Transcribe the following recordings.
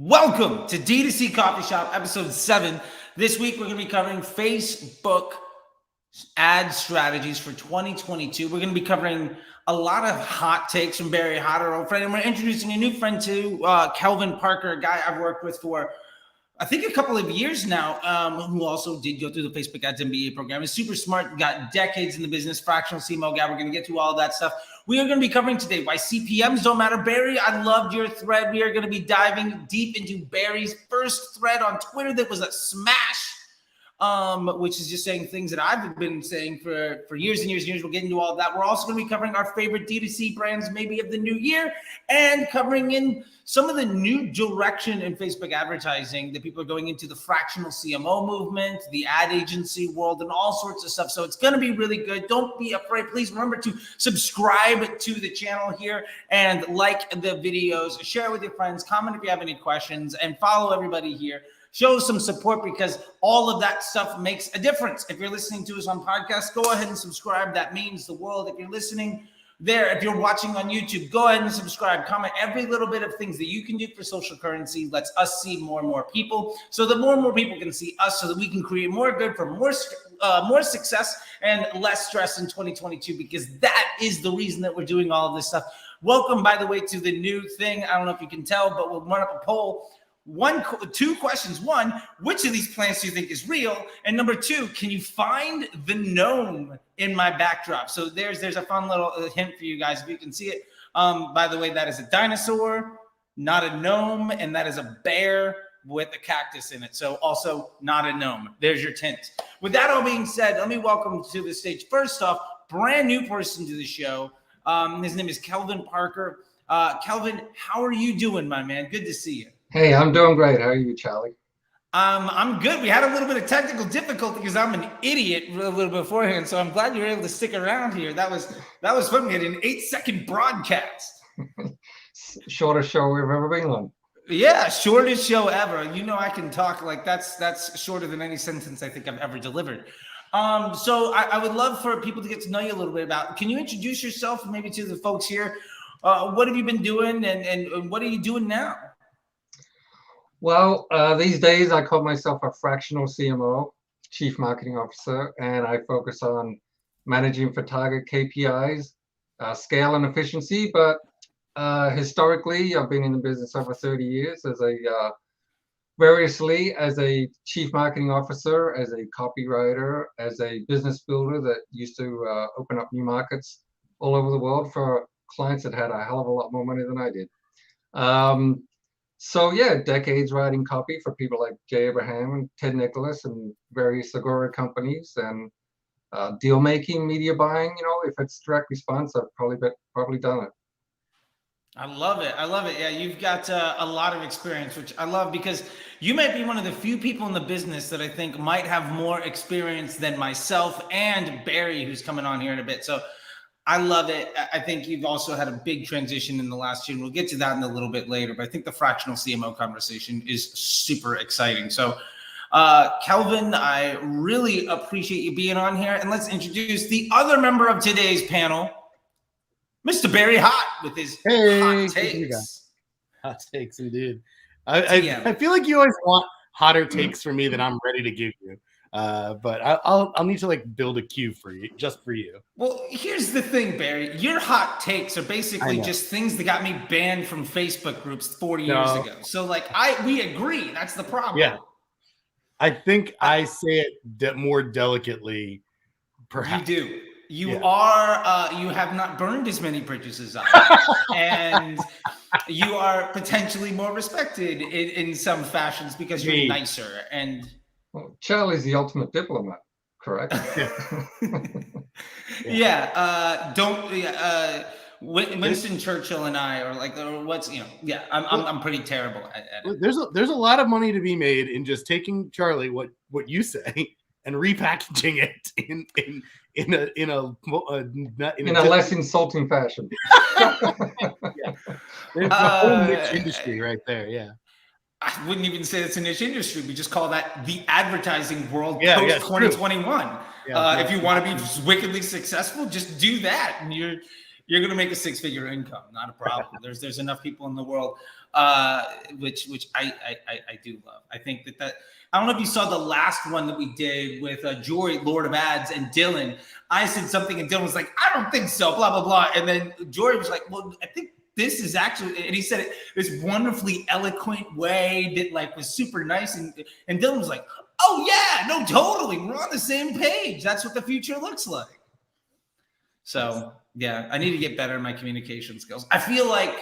Welcome to DTC Coffee Shop, episode 7. This week, we're going to be covering Facebook ad strategies for 2022. We're going to be covering a lot of hot takes from Barry, Hott, our old friend, and we're introducing a new friend to Kelvin Parker, a guy I've worked with for, I think, a couple of years now, who also did go through the Facebook Ads MBA program. He's super smart, got decades in the business, fractional CMO guy. We're going to get to all that stuff. We are going to be covering today why CPMs don't matter. Barry, I loved your thread. We are going to be diving deep into Barry's first thread on Twitter that was a smash, which is just saying things that I've been saying for years and years and years. We'll get into all of that. We're also going to be covering our favorite DTC brands maybe of the new year and covering in some of the new direction in Facebook advertising that people are going into, the fractional CMO movement, the ad agency world, and all sorts of stuff. So it's going to be really good. Don't be afraid. Please remember to subscribe to the channel here and like the videos, share with your friends, comment if you have any questions, and follow everybody here. Show some support because all of that stuff makes a difference. If you're listening to us on podcasts, go ahead and subscribe. That means the world. If you're listening there, if you're watching on YouTube, go ahead and subscribe. Comment every little bit of things that you can do for social currency. Lets us see more and more people, so that more and more people can see us, so that we can create more good for more success and less stress in 2022, because that is the reason that we're doing all of this stuff. Welcome, by the way, to the new thing. I don't know if you can tell, but we'll run up a poll. Two questions. One, which of these plants do you think is real? And number two, can you find the gnome in my backdrop? So there's a fun little hint for you guys if you can see it. By the way, that is a dinosaur, not a gnome, and that is a bear with a cactus in it. So also not a gnome. There's your hint. With that all being said, let me welcome to the stage, first off, brand new person to the show. His name is Kelvin Parker. Kelvin, how are you doing, my man? Good to see you. Hey, I'm doing great. How are you, Charlie? I'm good. We had a little bit of technical difficulty because I'm an idiot a little bit beforehand. So I'm glad you were able to stick around here. That was fun. We had an 8-second broadcast. Shortest show we've ever been on. Yeah, shortest show ever. You know, I can talk like that's shorter than any sentence I think I've ever delivered. So I would love for people to get to know you a little bit about. Can you introduce yourself maybe to the folks here? What have you been doing and what are you doing now? Well, these days I call myself a fractional CMO, Chief Marketing Officer, and I focus on managing for target KPIs, scale and efficiency. But historically, I've been in the business over 30 years as variously as a Chief Marketing Officer, as a copywriter, as a business builder that used to open up new markets all over the world for clients that had a hell of a lot more money than I did. So yeah, decades writing copy for people like Jay Abraham and Ted Nicholas and various Agora companies, and deal making, media buying. You know, if it's direct response, I've probably done it. I love it. I love it. Yeah, you've got a lot of experience, which I love because you might be one of the few people in the business that I think might have more experience than myself and Barry, who's coming on here in a bit. So I love it. I think you've also had a big transition in the last year, and we'll get to that in a little bit later. But I think the fractional CMO conversation is super exciting. So, Kelvin, I really appreciate you being on here. And let's introduce the other member of today's panel, Mr. Barry Hott, with his hot takes. Hot takes, indeed. I feel like you always want hotter takes from me than I'm ready to give you. But I'll need to like build a queue for you, just for you. Well, here's the thing, Barry. Your hot takes are basically just things that got me banned from Facebook groups 40 years ago. So like we agree. That's the problem. Yeah. I think I say it more delicately, perhaps. You do. You have not burned as many bridges as I have. And you are potentially more respected in some fashions because you're nicer. And well, Charlie's the ultimate diplomat, correct? Winston Churchill and I are like, I'm pretty terrible at it. There's a lot of money to be made in just taking, Charlie, what you say and repackaging it in a less insulting fashion. There's a whole niche industry right there. Yeah. I wouldn't even say it's a niche industry. We just call that the advertising world post 2021. If you want to be wickedly successful, just do that, and You're going to make a 6-figure income. Not a problem. There's enough people in the world, which I do love. I think that I don't know if you saw the last one that we did with Jory, Lord of Ads, and Dylan. I said something and Dylan was like, I don't think so, blah, blah, blah. And then Jory was like, well, I think this is actually, and he said it this wonderfully eloquent way that like was super nice. And Dylan was like, oh yeah, no, totally. We're on the same page. That's what the future looks like. So yeah, I need to get better in my communication skills. I feel like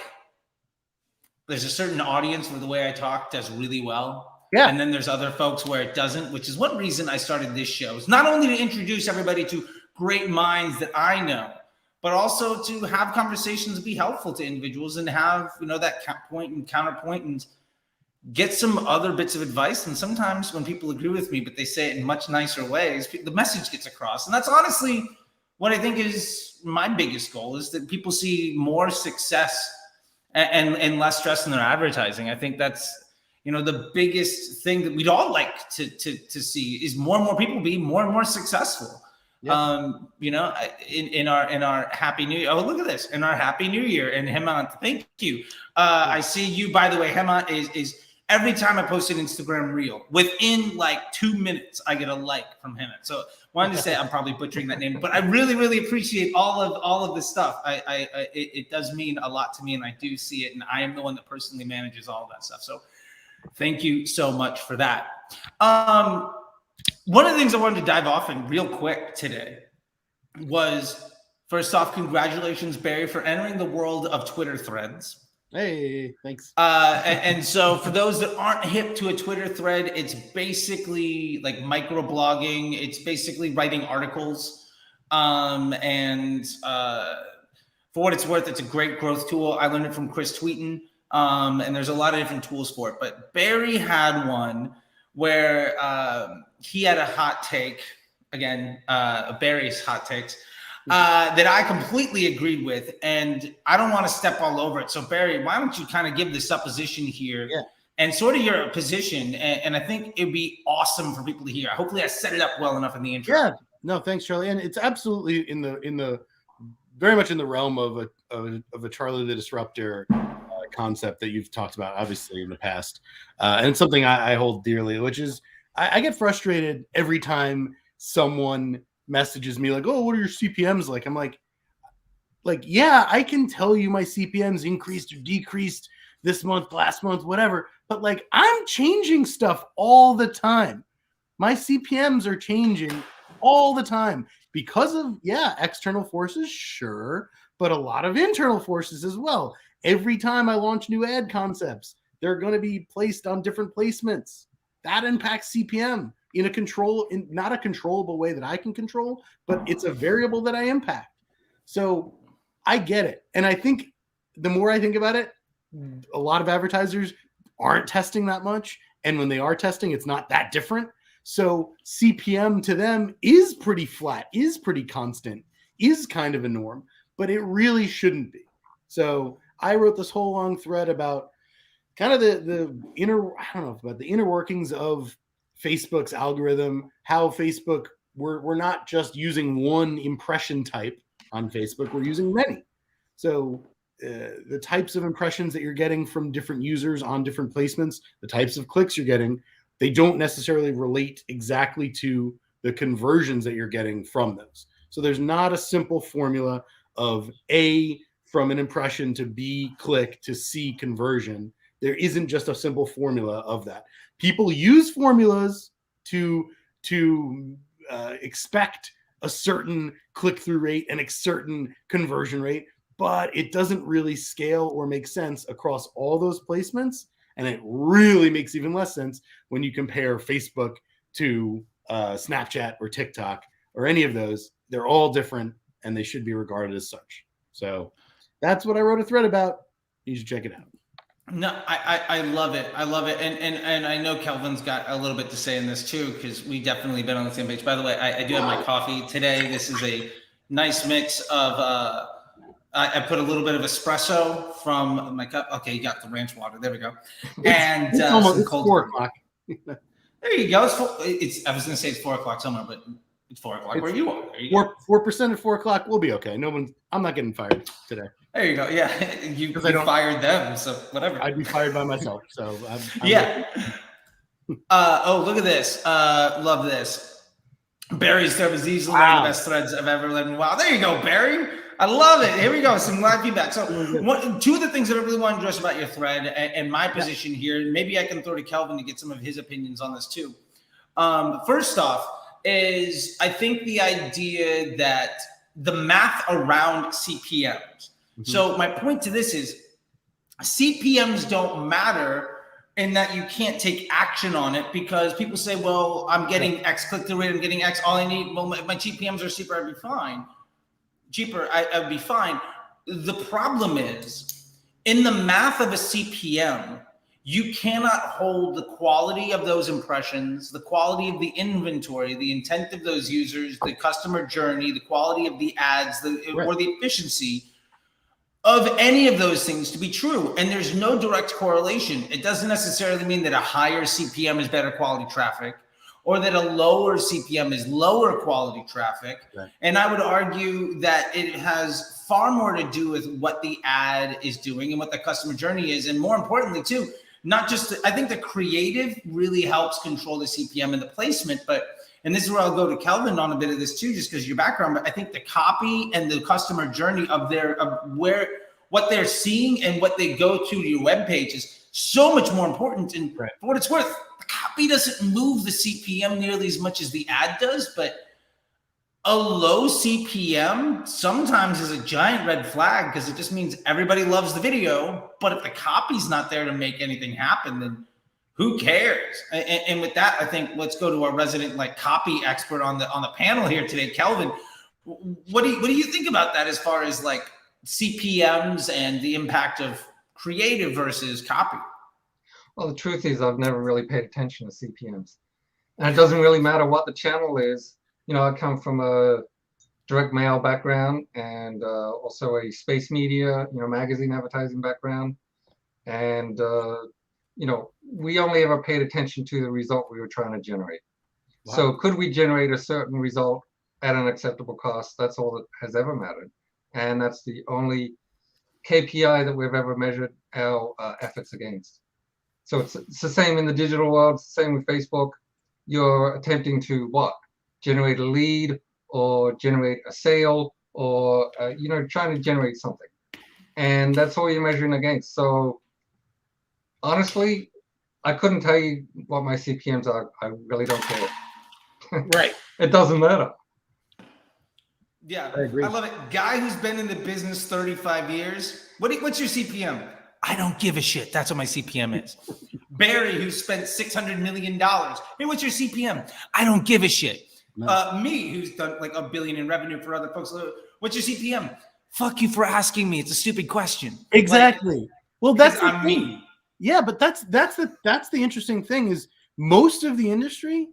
there's a certain audience where the way I talk does really well. Yeah. And then there's other folks where it doesn't, which is one reason I started this show. Is not only to introduce everybody to great minds that I know, but also to have conversations, be helpful to individuals, and have, that point and counterpoint, and get some other bits of advice. And sometimes when people agree with me, but they say it in much nicer ways, the message gets across. And that's honestly what I think is my biggest goal, is that people see more success and less stress in their advertising. I think that's, the biggest thing that we'd all like to see is more and more people be more and more successful. Yeah. In our Happy New Year. Oh, look at this. In our Happy New Year. And Hemant, thank you. I see you, by the way. Hemant is every time I post an Instagram reel, within like 2 minutes, I get a like from Hemant. So wanted to say, I'm probably butchering that name, but I really, really appreciate all of this stuff. It does mean a lot to me, and I do see it. And I am the one that personally manages all of that stuff. So thank you so much for that. One of the things I wanted to dive off in real quick today was, first off, congratulations, Barry, for entering the world of Twitter threads. Hey, thanks. And so for those that aren't hip to a Twitter thread, it's basically like microblogging. It's basically writing articles. For what it's worth, it's a great growth tool. I learned it from Chris Tweeten. And there's a lot of different tools for it. But Barry had one where he had a hot take, again, Barry's hot takes, that I completely agreed with. And I don't want to step all over it. So Barry, why don't you kind of give the supposition here and sort of your position. And I think it'd be awesome for people to hear. Hopefully I set it up well enough in the intro. Yeah, no, thanks, Charlie. And it's absolutely in the very much in the realm of a Charlie the Disruptor concept that you've talked about, obviously, in the past. And it's something I hold dearly, which is I get frustrated every time someone messages me like, oh, what are your CPMs like? I'm like, yeah, I can tell you my CPMs increased or decreased this month, last month, whatever. But like, I'm changing stuff all the time. My CPMs are changing all the time because of, external forces, sure, but a lot of internal forces as well. Every time I launch new ad concepts, they're going to be placed on different placements. That impacts CPM in not a controllable way that I can control, but it's a variable that I impact. So I get it. And I think the more I think about it, a lot of advertisers aren't testing that much. And when they are testing, it's not that different. So CPM to them is pretty flat, is pretty constant, is kind of a norm, but it really shouldn't be. So I wrote this whole long thread about kind of the inner workings of Facebook's algorithm, how Facebook, we're not just using one impression type on Facebook, we're using many. So the types of impressions that you're getting from different users on different placements, the types of clicks you're getting, they don't necessarily relate exactly to the conversions that you're getting from those. So there's not a simple formula of A from an impression to B click to C conversion. There isn't just a simple formula of that. People use formulas to expect a certain click-through rate and a certain conversion rate, but it doesn't really scale or make sense across all those placements. And it really makes even less sense when you compare Facebook to Snapchat or TikTok or any of those. They're all different and they should be regarded as such. So that's what I wrote a thread about. You should check it out. No, I love it. I love it. And I know Kelvin's got a little bit to say in this too, because we definitely been on the same page. By the way, I do have my coffee today. This is a nice mix of, I put a little bit of espresso from my cup. Okay, you got the ranch water. There we go. And it's almost 4 o'clock. There you go. I was going to say it's 4 o'clock somewhere, but It's 4 o'clock where you are. There you go. 4% at 4 o'clock will be okay. I'm not getting fired today. There you go. Yeah, you fired them, so whatever. I'd be fired by myself. So I'm yeah. Oh, look at this. Love this. Barry's thread was easily one of the best threads I've ever lived in. Wow, there you go, Barry. I love it. Here we go. Some live feedback. So two of the things that I really want to address about your thread and my position here, and maybe I can throw to Kelvin to get some of his opinions on this too. First off is I think the idea that the math around CPMs. Mm-hmm. So my point to this is CPMs don't matter in that you can't take action on it because people say, well, I'm getting X click-through rate, I'm getting X, all I need, well, my CPMs are cheaper, I'd be fine. I'd be fine. The problem is in the math of a CPM, you cannot hold the quality of those impressions, the quality of the inventory, the intent of those users, the customer journey, the quality of the ads, or the efficiency of any of those things to be true. And there's no direct correlation. It doesn't necessarily mean that a higher CPM is better quality traffic or that a lower CPM is lower quality traffic. Right. And I would argue that it has far more to do with what the ad is doing and what the customer journey is. And more importantly too, not just, I think the creative really helps control the CPM and the placement, and this is where I'll go to Kelvin on a bit of this too, just because of your background, but I think the copy and the customer journey of what they're seeing and what they go to your webpage is so much more important. And for what it's worth, the copy doesn't move the CPM nearly as much as the ad does, but a low CPM sometimes is a giant red flag because it just means everybody loves the video, but if the copy's not there to make anything happen, then who cares? And with that, I think let's go to our resident copy expert on the panel here today, Kelvin. What do you think about that as far as CPMs and the impact of creative versus copy? Well, the truth is I've never really paid attention to CPMs, and it doesn't really matter what the channel is. I come from a direct mail background and also a space media, magazine advertising background. And, we only ever paid attention to the result we were trying to generate. Wow. So could we generate a certain result at an acceptable cost? That's all that has ever mattered. And that's the only KPI that we've ever measured our efforts against. So it's the same in the digital world, it's the same with Facebook. You're attempting to what? Generate a lead or generate a sale or, trying to generate something. And that's all you're measuring against. So honestly, I couldn't tell you what my CPMs are. I really don't care. Right. It doesn't matter. Yeah, I love it. Guy who's been in the business 35 years. What's your CPM? I don't give a shit. That's what my CPM is. Barry, who spent $600 million. Hey, what's your CPM? I don't give a shit. No. Me, who's done $1 billion in revenue for other folks. What's your CPM? Fuck you for asking me. It's a stupid question. Exactly. Well, that's I'm me. Yeah, but that's the interesting thing is most of the industry,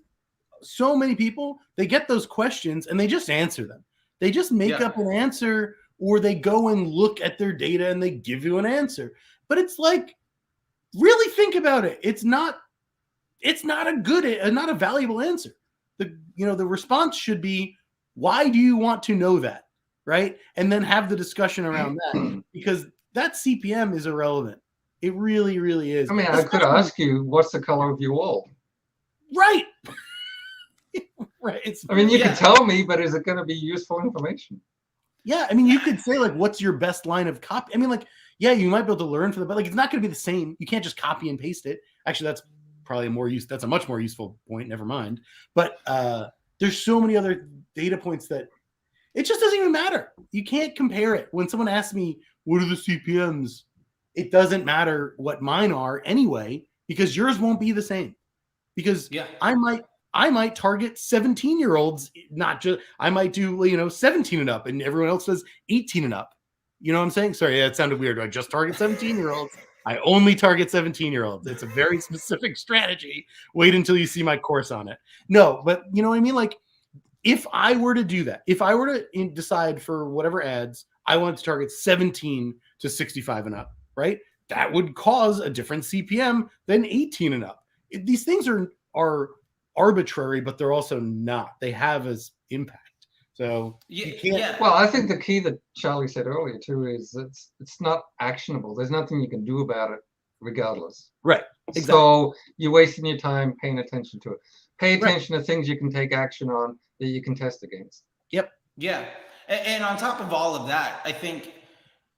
so many people, they get those questions and they just answer them. They just make up an answer or they go and look at their data and they give you an answer. But it's really think about it. It's not a valuable answer. The response should be, why do you want to know that? Right. And then have the discussion around that because that CPM is irrelevant. It really, really is. I mean, I could ask you, what's the color of your wall? Right. Right. You can tell me, but is it going to be useful information? Yeah. I mean, you could say what's your best line of copy? I mean, you might be able to learn from it, but it's not going to be the same. You can't just copy and paste it. Actually, that's probably that's a much more useful point. Never mind. But there's so many other data points that it just doesn't even matter. You can't compare it. When someone asks me, what are the CPMs? It doesn't matter what mine are anyway, because yours won't be the same. Because I might target 17-year-olds, not just, I might do, 17 and up and everyone else does 18 and up. You know what I'm saying? Sorry, it sounded weird. Do I just target 17-year-olds? I only target 17-year-olds. It's a very specific strategy. Wait until you see my course on it. No, but you know what I mean? If I were to do that, if I were to decide for whatever ads, I want to target 17 to 65 and up, right? That would cause a different CPM than 18 and up. These things are arbitrary, but they're also not. They have as impact. So Yeah, you can't. yeah. Well, I think the key that Charlie said earlier too is it's not actionable. There's nothing you can do about it regardless. Right. Exactly. So you're wasting your time paying attention to it. Pay Right. attention to things you can take action on that you can test against. Yep. Yeah. And on top of all of that, I think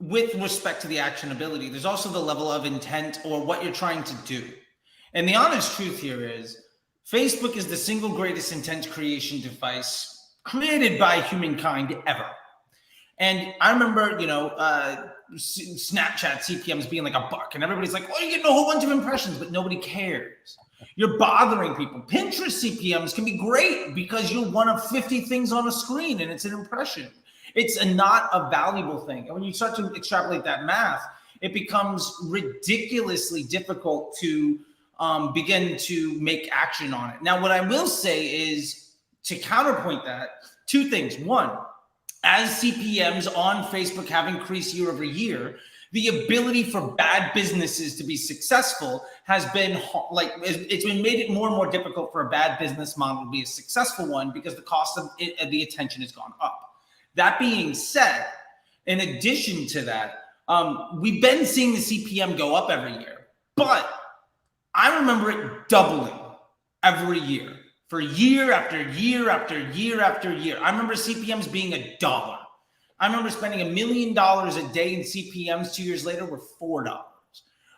with respect to the actionability, there's also the level of intent or what you're trying to do. And the honest truth here is Facebook is the single greatest intent creation device created by humankind ever. And I remember, Snapchat CPMs being like $1, and everybody's like, "Oh, you're getting a whole bunch of impressions," but nobody cares. You're bothering people. Pinterest CPMs can be great because you're one of 50 things on a screen, and it's an impression. It's not a valuable thing. And when you start to extrapolate that math, it becomes ridiculously difficult to begin to make action on it. Now, what I will say is, to counterpoint that, two things. One, as CPMs on Facebook have increased year over year, the ability for bad businesses to be successful has been it's been made it more and more difficult for a bad business model to be a successful one because the cost of the attention has gone up. That being said, in addition to that, we've been seeing the CPM go up every year, but I remember it doubling every year. For year after year after year after year. I remember CPMs being $1. I remember spending $1 million a day in CPMs 2 years later were $4,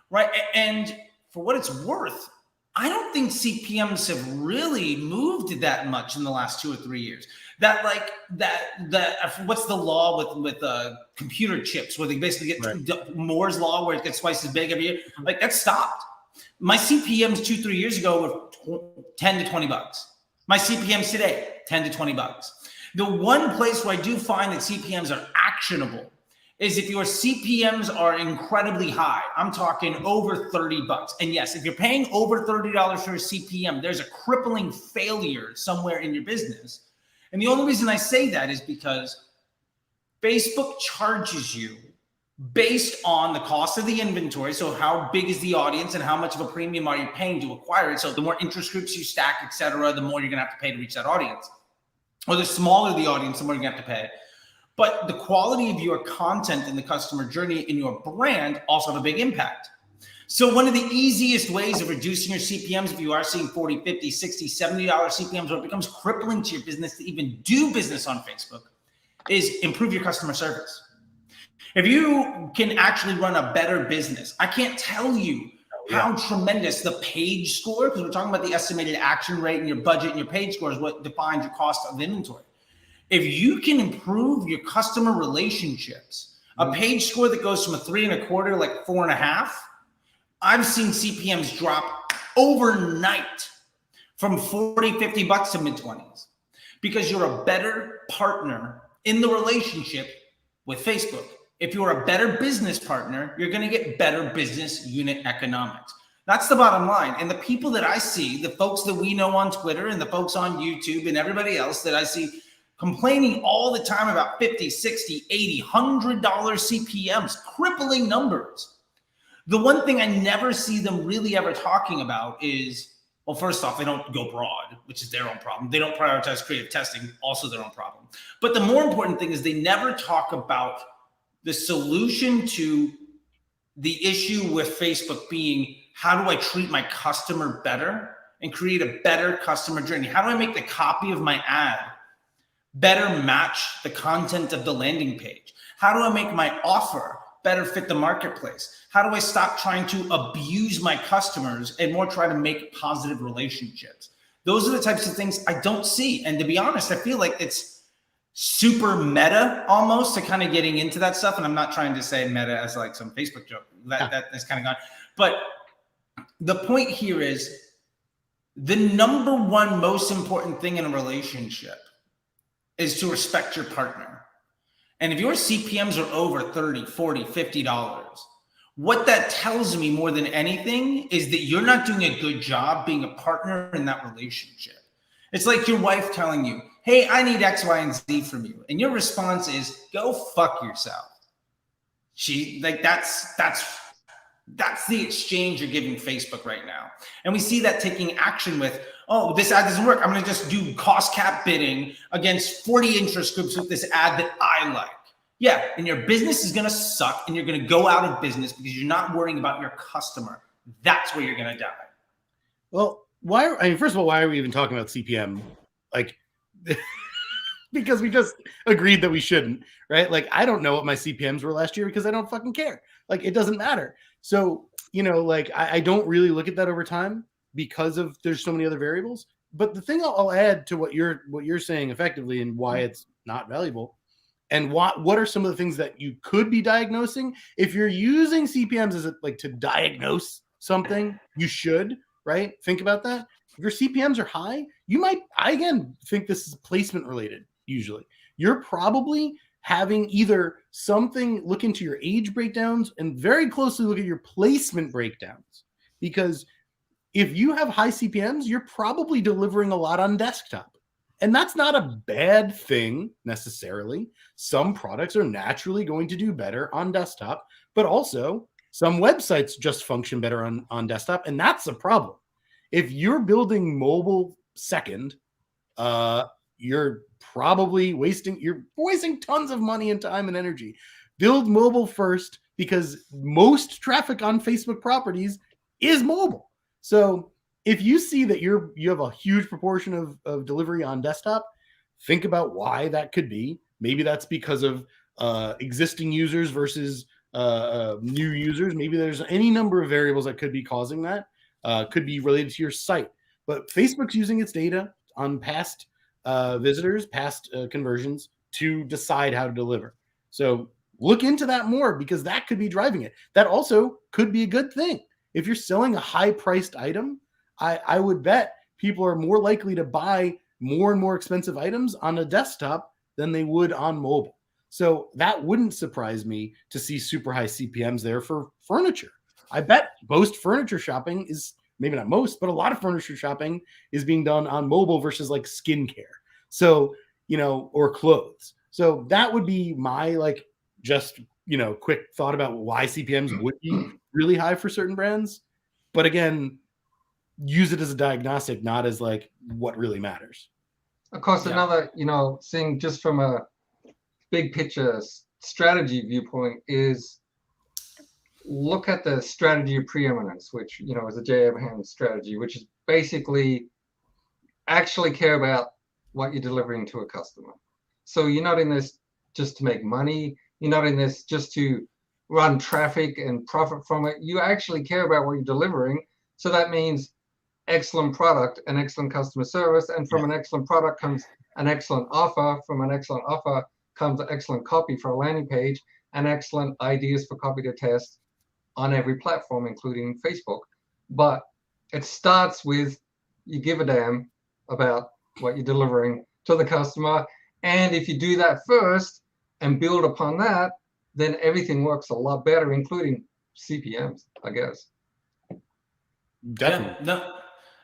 right? And for what it's worth, I don't think CPMs have really moved that much in the last 2 or 3 years. What's the law with computer chips where they basically get Moore's law where it gets twice as big every year? Like that stopped. My CPMs 2-3 years ago were $10 to $20. My CPMs today, $10 to $20. The one place where I do find that CPMs are actionable is if your CPMs are incredibly high. I'm talking over $30. And yes, if you're paying over $30 for a CPM, there's a crippling failure somewhere in your business. And the only reason I say that is because Facebook charges you based on the cost of the inventory. So how big is the audience and how much of a premium are you paying to acquire it? So the more interest groups you stack, et cetera, the more you're going to have to pay to reach that audience. Or the smaller the audience, the more you're going to have to pay. But the quality of your content and the customer journey in your brand also have a big impact. So one of the easiest ways of reducing your CPMs, if you are seeing $40, $50, $60, $70 CPMs, or it becomes crippling to your business to even do business on Facebook, is improve your customer service. If you can actually run a better business, I can't tell you how tremendous the page score, because we're talking about the estimated action rate and your budget and your page score is what defines your cost of inventory. If you can improve your customer relationships, a page score that goes from a 3.25, like 4.5, I've seen CPMs drop overnight from $40, $50 to mid-20s because you're a better partner in the relationship with Facebook. If you're a better business partner, you're going to get better business unit economics. That's the bottom line. And the people that I see, the folks that we know on Twitter and the folks on YouTube and everybody else that I see complaining all the time about 50, 60, 80, $100 CPMs, crippling numbers. The one thing I never see them really ever talking about is, well, first off, they don't go broad, which is their own problem. They don't prioritize creative testing, also their own problem. But the more important thing is they never talk about the solution to the issue with Facebook being, how do I treat my customer better and create a better customer journey? How do I make the copy of my ad better match the content of the landing page? How do I make my offer better fit the marketplace? How do I stop trying to abuse my customers and more try to make positive relationships? Those are the types of things I don't see. And to be honest, I feel like it's super meta almost to kind of getting into that stuff. And I'm not trying to say meta as like some Facebook joke that's kind of gone. But the point here is the number one most important thing in a relationship is to respect your partner. And if your CPMs are over $30, $40, $50, what that tells me more than anything is that you're not doing a good job being a partner in that relationship. It's like your wife telling you, hey, I need X, Y, and Z from you. And your response is, go fuck yourself. That's That's the exchange you're giving Facebook right now. And we see that taking action with, oh, this ad doesn't work. I'm going to just do cost cap bidding against 40 interest groups with this ad that I like. Yeah, and your business is going to suck and you're going to go out of business because you're not worrying about your customer. That's where you're going to die. Well, first of all, why are we even talking about CPM? Like, because we just agreed that we shouldn't, right? Like, I don't know what my CPMs were last year because I don't fucking care. Like, it doesn't matter. So, like, I don't really look at that over time because there's so many other variables. But the thing I'll add to what you're saying effectively and why it's not valuable, and what are some of the things that you could be diagnosing if you're using CPMs as to diagnose something, you should, right? Think about that. If your CPMs are high, I again think this is placement related. Usually you're probably having either something look into your age breakdowns and very closely look at your placement breakdowns, because if you have high CPMs, you're probably delivering a lot on desktop. And that's not a bad thing necessarily. Some products are naturally going to do better on desktop, but also some websites just function better on desktop. And that's a problem. If you're building mobile second, you're probably wasting tons of money and time and energy. Build mobile first, because most traffic on Facebook properties is mobile. So if you see that you have a huge proportion of delivery on desktop, think about why that could be. Maybe that's because of existing users versus new users. Maybe there's any number of variables that could be causing that. Could be related to your site. But Facebook's using its data on past visitors, past conversions to decide how to deliver. So look into that more, because that could be driving it. That also could be a good thing. If you're selling a high-priced item, I would bet people are more likely to buy more and more expensive items on a desktop than they would on mobile. So that wouldn't surprise me to see super high CPMs there for furniture. I bet most furniture shopping is, maybe not most, but a lot of furniture shopping is being done on mobile versus like skincare. So, or clothes. So that would be my quick thought about why CPMs would be really high for certain brands. But again, use it as a diagnostic, not as what really matters. Of course, another, thing just from a big picture strategy viewpoint is look at the strategy of preeminence, which, is a J. Abraham strategy, which is basically actually care about what you're delivering to a customer. So you're not in this just to make money. You're not in this just to run traffic and profit from it. You actually care about what you're delivering. So that means excellent product and excellent customer service. And from an excellent product comes an excellent offer. From an excellent offer comes excellent copy for a landing page and excellent ideas for copy to test on every platform, including Facebook. But it starts with you give a damn about what you're delivering to the customer. And if you do that first and build upon that, then everything works a lot better, including CPMs, I guess. Definitely. Yeah, no,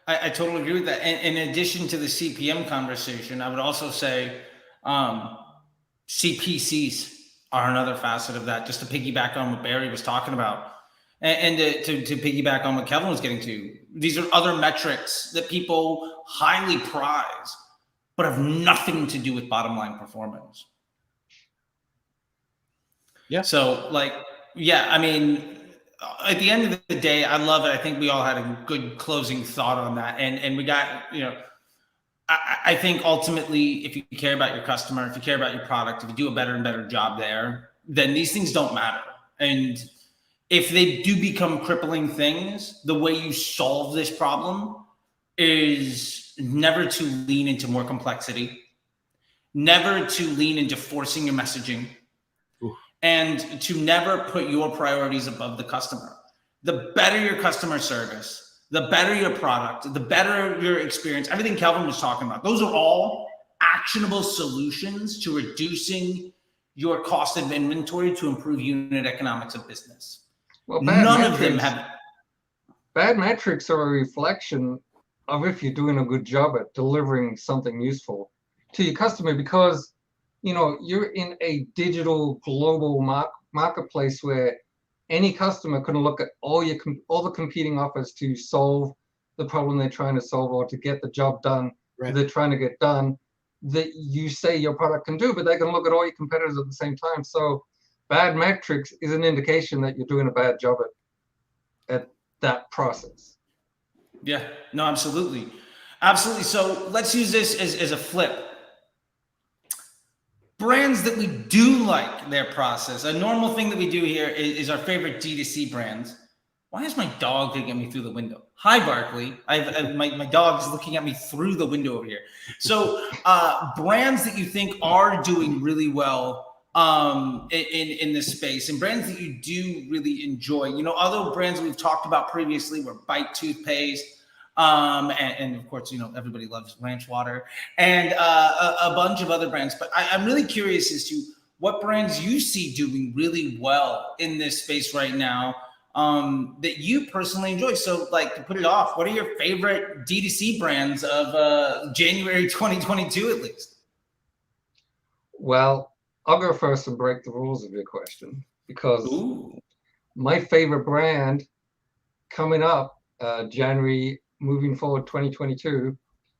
I totally agree with that. And in addition to the CPM conversation, I would also say CPCs are another facet of that, just to piggyback on what Barry was talking about. And to piggyback on what Kelvin was getting to, these are other metrics that people highly prize, but have nothing to do with bottom line performance. Yeah. So I mean, at the end of the day, I love it. I think we all had a good closing thought on that. And we got, I think ultimately, if you care about your customer, if you care about your product, if you do a better and better job there, then these things don't matter. And if they do become crippling things, the way you solve this problem is never to lean into more complexity, never to lean into forcing your messaging, and to never put your priorities above the customer. The better your customer service, the better your product, the better your experience, everything Kelvin was talking about, those are all actionable solutions to reducing your cost of inventory to improve unit economics of business. Well, none of them have. Bad metrics are a reflection of if you're doing a good job at delivering something useful to your customer, because you're in a digital global marketplace where any customer can look at all the competing offers to solve the problem they're trying to solve or to get the job done Right. they're trying to get done that you say your product can do, but they can look at all your competitors at the same time. So bad metrics is an indication that you're doing a bad job at that process. Yeah, no, absolutely. Absolutely. So let's use this as a flip. Brands that we do like their process. A normal thing that we do here is our favorite DTC brands. Why is my dog looking at me through the window? Hi, Barkley. My dog's looking at me through the window over here. So brands that you think are doing really well in this space, and brands that you do really enjoy. You know, other brands we've talked about previously were Bite toothpaste, and of course, you know, everybody loves ranch water, and a bunch of other brands. But I'm really curious as to what brands you see doing really well in this space right now, that you personally enjoy. So, like, to put it off, what are your favorite DTC brands of January 2022, at least? Well, I'll go first and break the rules of your question, because Ooh. my favorite brand coming up January moving forward 2022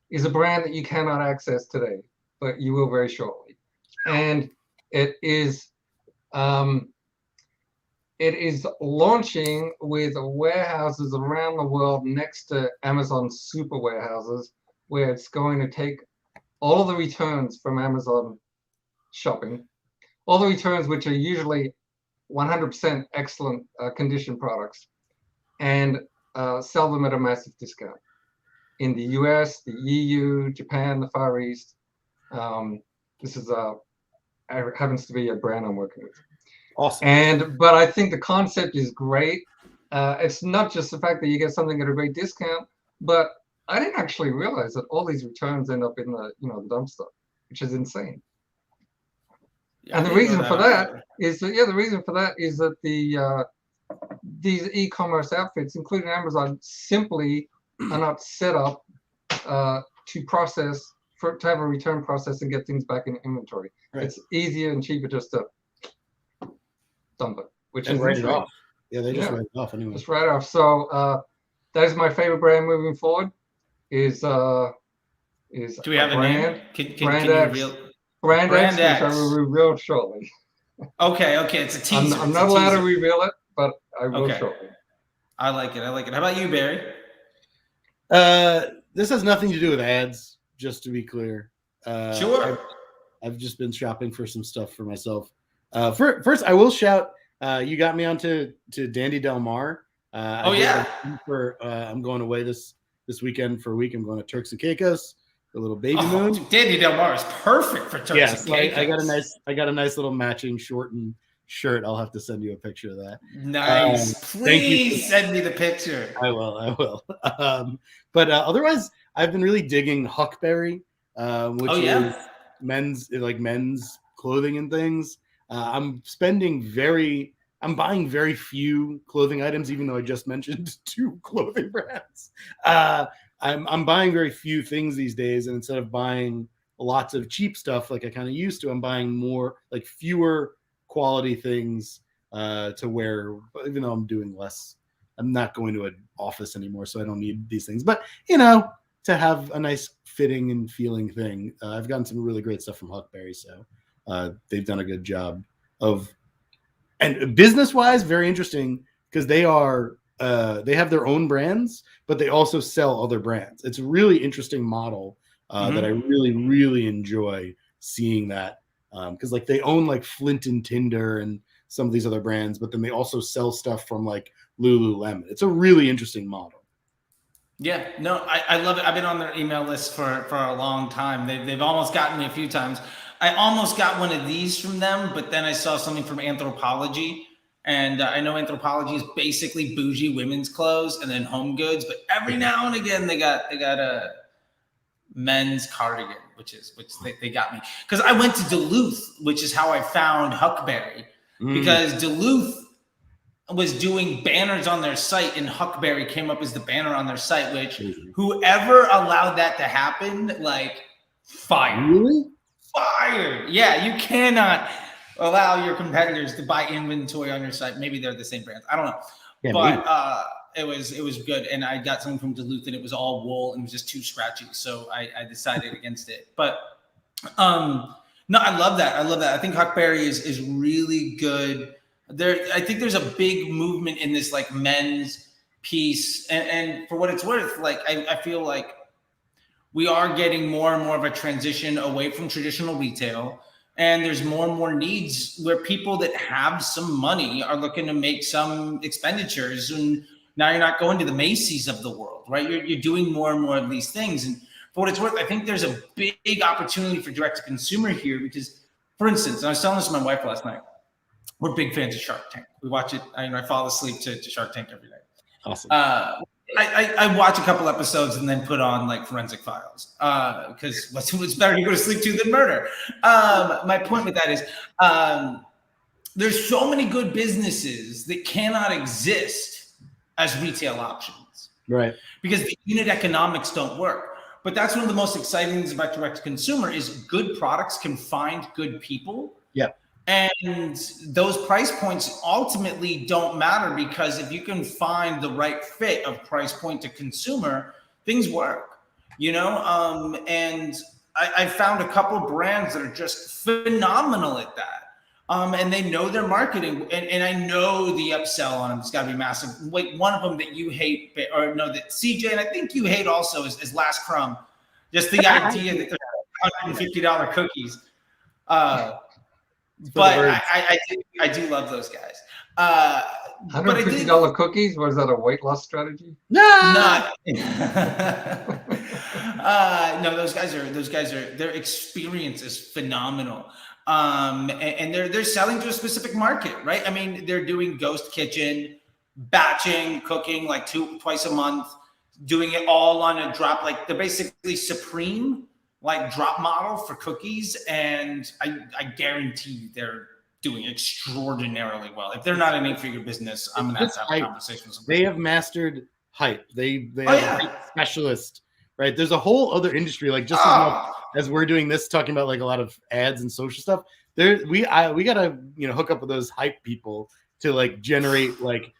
is a brand that you cannot access today, but you will very shortly. And it is launching with warehouses around the world next to Amazon super warehouses, where it's going to take all the returns from Amazon shopping, all the returns which are usually 100% excellent condition products, and sell them at a massive discount in the US, the EU, Japan, the Far East. This is happens to be a brand I'm working with. Awesome. But I think the concept is great. It's not just the fact that you get something at a great discount, but I didn't actually realize that all these returns end up in the the dumpster, which is insane. Yeah, And the reason for that is that these e-commerce outfits, including Amazon, simply are not set up to have a return process and get things back in inventory. Right. It's easier and cheaper just to dump it, which is write it off. Yeah, they just write it off anyway. Just write off. So that is my favorite brand moving forward. Is do we have a name? Can you reveal? Brand X, which I will reveal shortly. Okay, it's a teaser. I'm not allowed to reveal it, but I will shortly. I like it. How about you, Barry? This has nothing to do with ads, just to be clear. Sure. I've just been shopping for some stuff for myself. First, I will shout. You got me onto Dandy Del Mar. I'm going away this weekend for a week. I'm going to Turks and Caicos. A little baby moon. Dandy Del Mar is perfect for Turks and Caicos. I got a nice little matching shortened shirt. I'll have to send you a picture of that. Nice. Please send me the picture. I will. But otherwise, I've been really digging Huckberry, which is men's clothing and things. I'm buying very few clothing items, even though I just mentioned 2 clothing brands. I'm buying very few things these days, and instead of buying lots of cheap stuff like I kind of used to, I'm buying more, like, fewer quality things to wear, even though I'm doing less. I'm not going to an office anymore, so I don't need these things. But, to have a nice fitting and feeling thing, I've gotten some really great stuff from Huckberry, so they've done a good job of. And business-wise, very interesting, because they have their own brands, but they also sell other brands. It's a really interesting model that I really, really enjoy seeing that. Because like they own like Flint and Tinder and some of these other brands, but then they also sell stuff from like Lululemon. It's a really interesting model. Yeah, no, I love it. I've been on their email list for a long time. They've almost gotten me a few times. I almost got one of these from them, but then I saw something from Anthropology. And I know Anthropology is basically bougie women's clothes and then home goods, but every now and again they got a men's cardigan, which they got me. Because I went to Duluth, which is how I found Huckberry, because Duluth was doing banners on their site, and Huckberry came up as the banner on their site, which whoever allowed that to happen, like, fired. Really? Fired. Yeah, you cannot. allow your competitors to buy inventory on your site. Maybe they're the same brands. I don't know. Yeah, But it was good. And I got something from Duluth and it was all wool and it was just too scratchy. So I decided against it. But no, I love that. I think Huckberry is really good. I think there's a big movement in this like men's piece. And for what it's worth, like I feel like we are getting more and more of a transition away from traditional retail. And there's more and more needs where people that have some money are looking to make some expenditures. And now you're not going to the Macy's of the world, right? You're doing more and more of these things. And for what it's worth, I think there's a big opportunity for direct to consumer here because, for instance, I was telling this to my wife last night. We're big fans of Shark Tank. We watch it. I fall asleep to Shark Tank every night. Awesome. I watch a couple episodes and then put on like Forensic Files because what's better to go to sleep to than murder. My point with that is there's so many good businesses that cannot exist as retail options, right? Because the unit economics don't work. But that's one of the most exciting things about direct to consumer is good products can find good people. Yeah. And those price points ultimately don't matter because if you can find the right fit of price point to consumer, things work, and I found a couple brands that are just phenomenal at that. And they know their marketing and I know the upsell on them. It's gotta be massive. Like one of them that you hate or no, that CJ, and I think you hate also is Last Crumb. Just the idea that they're $150 cookies. But I do love those guys. $150 cookies? Was that a weight loss strategy? No, those guys are their experience is phenomenal. And they're selling to a specific market, right? I mean, they're doing ghost kitchen, batching, cooking like twice a month, doing it all on a drop. Like they're basically Supreme, like drop model for cookies. And I guarantee you they're doing extraordinarily well. If they're not an 8-figure business, I'm gonna have to have a conversation with them. They have mastered hype. They have a hype specialist, right? There's a whole other industry, like just as much as we're doing this, talking about like a lot of ads and social stuff. We gotta hook up with those hype people to like generate like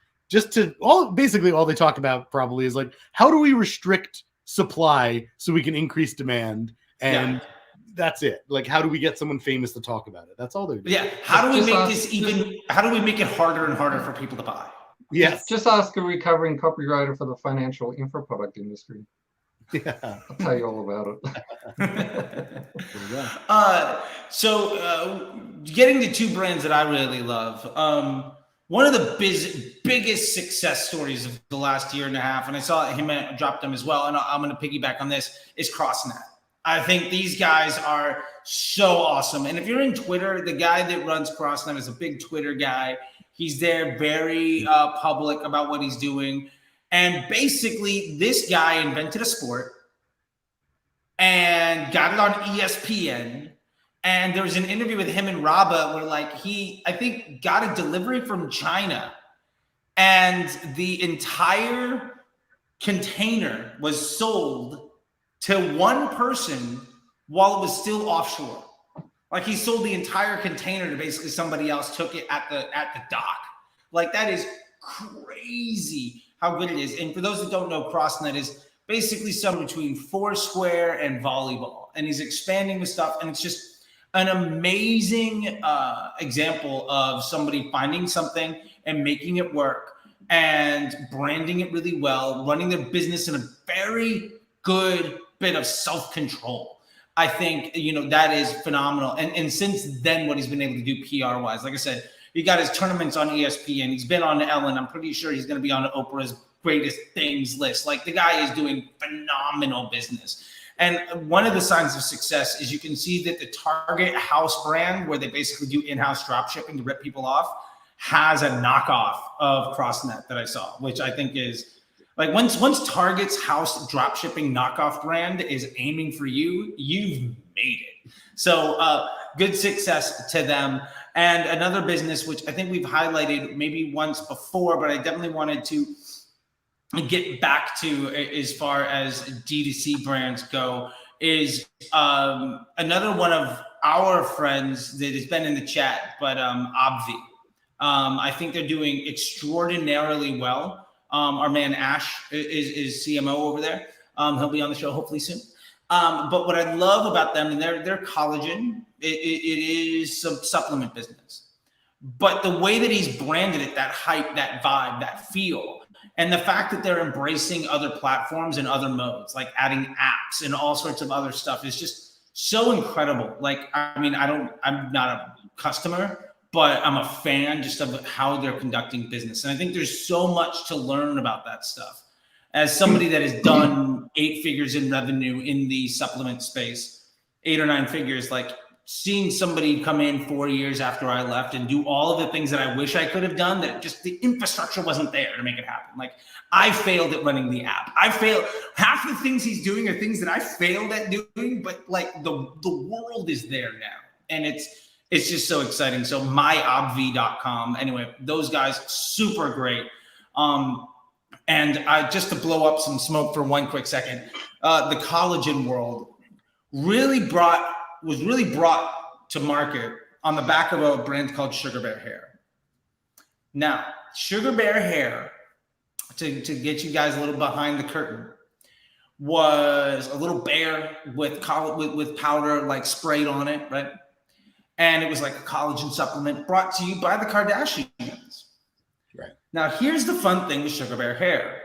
basically all they talk about probably is like how do we restrict supply so we can increase demand, and that's it. Like how do we get someone famous to talk about it? That's all they're doing. Yeah. How do we make it harder and harder for people to buy? Yes. Just ask a recovering copywriter for the financial info product industry. Yeah, I'll tell you all about it. So getting to two brands that I really love. One of the biggest success stories of the last year and a half, and I saw him drop them as well, and I'm going to piggyback on this, is CrossNet. I think these guys are so awesome. And if you're in Twitter, the guy that runs CrossNet is a big Twitter guy. He's there very public about what he's doing. And basically, this guy invented a sport and got it on ESPN. And there was an interview with him and Rabah where like I think got a delivery from China. And the entire container was sold to one person while it was still offshore. Like he sold the entire container to basically somebody else, took it at the dock. Like that is crazy how good it is. And for those that don't know, CrossNet is basically somewhere between Foursquare and volleyball. And he's expanding the stuff. And it's just an amazing example of somebody finding something and making it work and branding it really well, running their business in a very good bit of self-control. I think, that is phenomenal. And since then, what he's been able to do PR-wise, like I said, he got his tournaments on ESPN. He's been on Ellen. I'm pretty sure he's going to be on Oprah's greatest things list. Like the guy is doing phenomenal business. And one of the signs of success is you can see that the Target house brand, where they basically do in-house drop shipping to rip people off, has a knockoff of CrossNet that I saw, which I think is like once Target's house drop shipping knockoff brand is aiming for you, you've made it. So good success to them. And another business, which I think we've highlighted maybe once before, but I definitely wanted to get back to as far as DTC brands go, is another one of our friends that has been in the chat, but acq'd. I think they're doing extraordinarily well. Our man Ash is CMO over there. He'll be on the show hopefully soon. But what I love about them, and they're collagen, it is some supplement business. But the way that he's branded it, that hype, that vibe, that feel, and the fact that they're embracing other platforms and other modes, like adding apps and all sorts of other stuff, is just so incredible. Like, I mean, I'm not a customer, but I'm a fan just of how they're conducting business. And I think there's so much to learn about that stuff. As somebody that has done 8 figures in revenue in the supplement space, 8 or 9 figures, like seeing somebody come in 4 years after I left and do all of the things that I wish I could have done, that just the infrastructure wasn't there to make it happen. Like, I failed at running the app. I failed. Half the things he's doing are things that I failed at doing, but like the world is there now. And it's just so exciting. So myobv.com. Anyway, those guys, super great. And just to blow up some smoke for one quick second, the collagen world was really brought to market on the back of a brand called Sugar Bear Hair. Now, Sugar Bear Hair, to get you guys a little behind the curtain, was a little bear with powder like sprayed on it, right? And it was like a collagen supplement brought to you by the Kardashians. Right. Now, here's the fun thing with Sugar Bear Hair.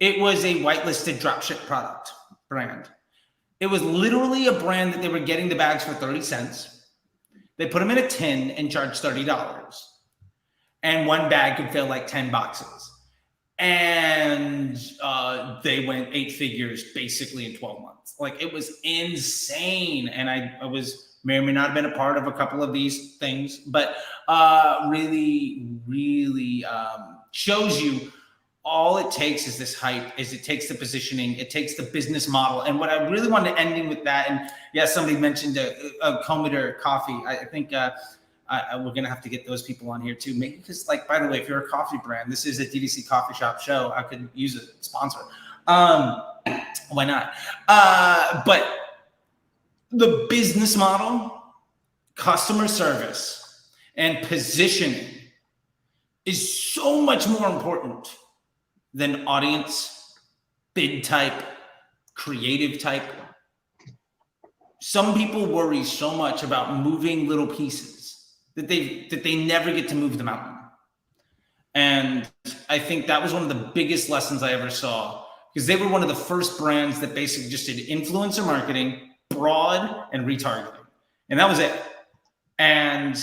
It was a whitelisted dropship product brand. It was literally a brand that they were getting the bags for 30 cents. They put them in a tin and charged $30. And one bag could fill like 10 boxes. And they went 8 figures basically in 12 months. Like, it was insane. And I may or may not have been a part of a couple of these things, but really shows you all it takes is this hype, is it takes the positioning, it takes the business model. And what I really wanted to end in with that, and yeah, somebody mentioned a Cometer coffee. I think we're going to have to get those people on here too. Maybe because, like, by the way, if you're a coffee brand, this is a DTC coffee shop show. I could use a sponsor. Why not? But the business model, customer service, and positioning is so much more important than audience, bid type, creative type. Some people worry so much about moving little pieces that they never get to move the mountain. And I think that was one of the biggest lessons I ever saw, because they were one of the first brands that basically just did influencer marketing, broad, and retargeting. And that was it. And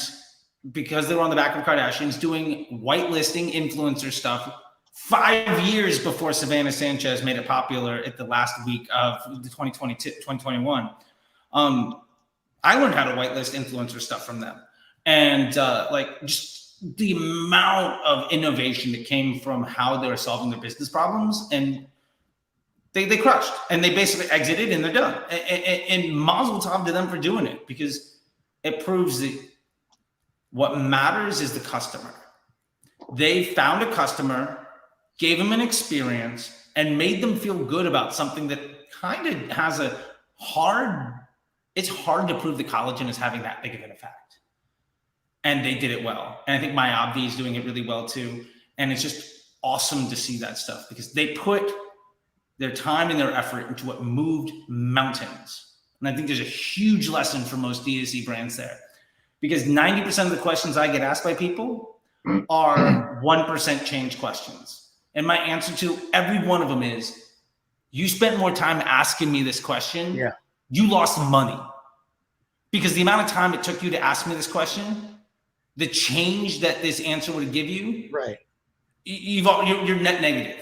because they were on the back of Kardashians doing whitelisting influencer stuff 5 years before Savannah Sanchez made it popular at the last week of the 2021. I learned how to whitelist influencer stuff from them. And like, just the amount of innovation that came from how they were solving their business problems, and they crushed, and they basically exited and they're done. And mazel tov to them for doing it, because it proves that what matters is the customer. They found a customer, gave them an experience, and made them feel good about something that kind of has it's hard to prove the collagen is having that big of an effect. And they did it well. And I think myobv is doing it really well too. And it's just awesome to see that stuff, because they put their time and their effort into what moved mountains. And I think there's a huge lesson for most D2C brands there, because 90% of the questions I get asked by people are 1% change questions. And my answer to every one of them is, you spent more time asking me this question. Yeah. You lost money, because the amount of time it took you to ask me this question, the change that this answer would give you, right? You're net negative.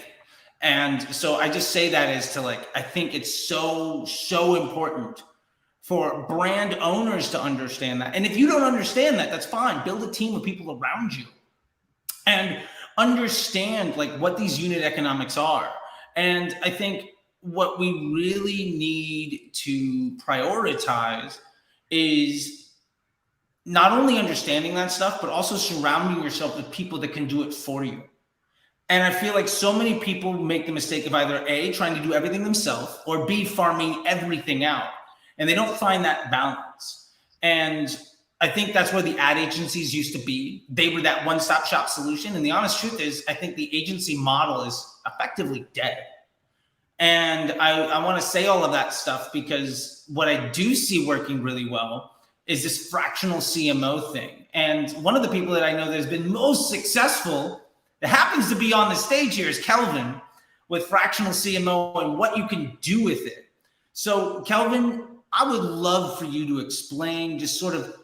And so I just say that as to, like, I think it's so important for brand owners to understand that. And if you don't understand that, that's fine. Build a team of people around you and understand, like, what these unit economics are. And I think what we really need to prioritize is not only understanding that stuff, but also surrounding yourself with people that can do it for you. And I feel like so many people make the mistake of either A, trying to do everything themselves, or B, farming everything out. And they don't find that balance. And I think that's where the ad agencies used to be. They were that one-stop shop solution. And the honest truth is, I think the agency model is effectively dead. And I want to say all of that stuff because what I do see working really well is this fractional CMO thing. And one of the people that I know that has been most successful that happens to be on the stage here is Kelvin with fractional CMO and what you can do with it. So Kelvin, I would love for you to explain just sort of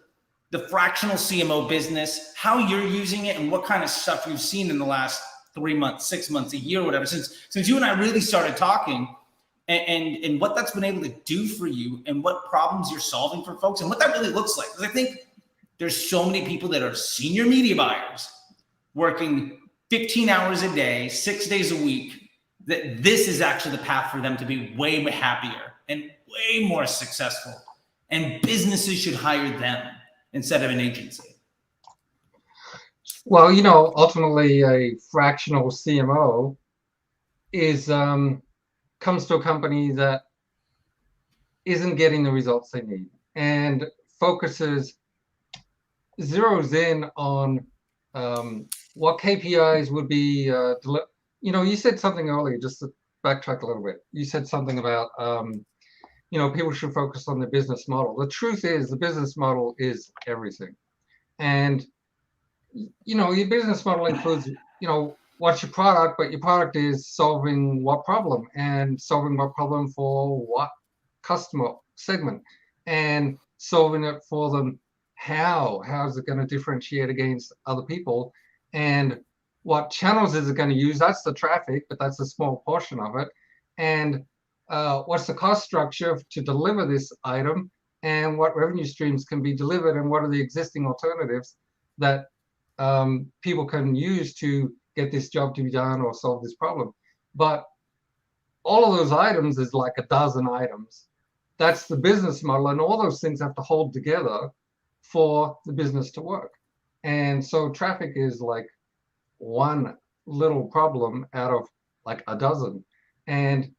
the fractional CMO business, how you're using it and what kind of stuff you've seen in the last 3 months, 6 months, a year, whatever, since you and I really started talking, and what that's been able to do for you and what problems you're solving for folks and what that really looks like. Because I think there's so many people that are senior media buyers working 15 hours a day, 6 days a week, that this is actually the path for them to be way happier and way more successful. And businesses should hire them instead of an agency. Well, ultimately a fractional CMO is comes to a company that isn't getting the results they need and zeroes in on what KPIs would be, you said something earlier, just to backtrack a little bit. You said something about, people should focus on the business model. The truth is the business model is everything. And, your business model includes, what's your product, but your product is solving what problem and solving what problem for what customer segment and solving it for them. How's it going to differentiate against other people, and what channels is it going to use? That's the traffic, but that's a small portion of it. And what's the cost structure to deliver this item, and what revenue streams can be delivered, and what are the existing alternatives that people can use to get this job to be done or solve this problem. But all of those items is like a dozen items. That's the business model, and all those things have to hold together for the business to work. And so traffic is like one little problem out of like a dozen. And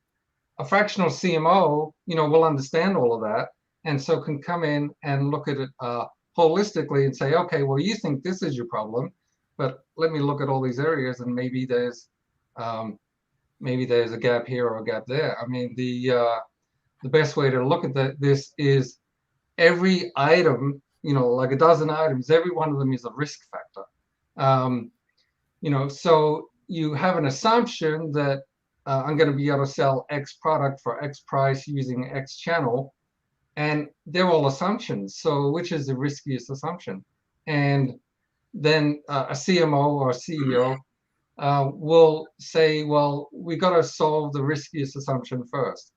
a fractional CMO, will understand all of that, and so can come in and look at it holistically and say, okay, well, you think this is your problem, but let me look at all these areas, and maybe there's a gap here or a gap there. I mean, the best way to look at this is every item, like a dozen items, every one of them is a risk factor. So you have an assumption that I'm going to be able to sell X product for X price using X channel, and they're all assumptions. So which is the riskiest assumption? And then a CMO or a CEO will say, well, we got to solve the riskiest assumption first,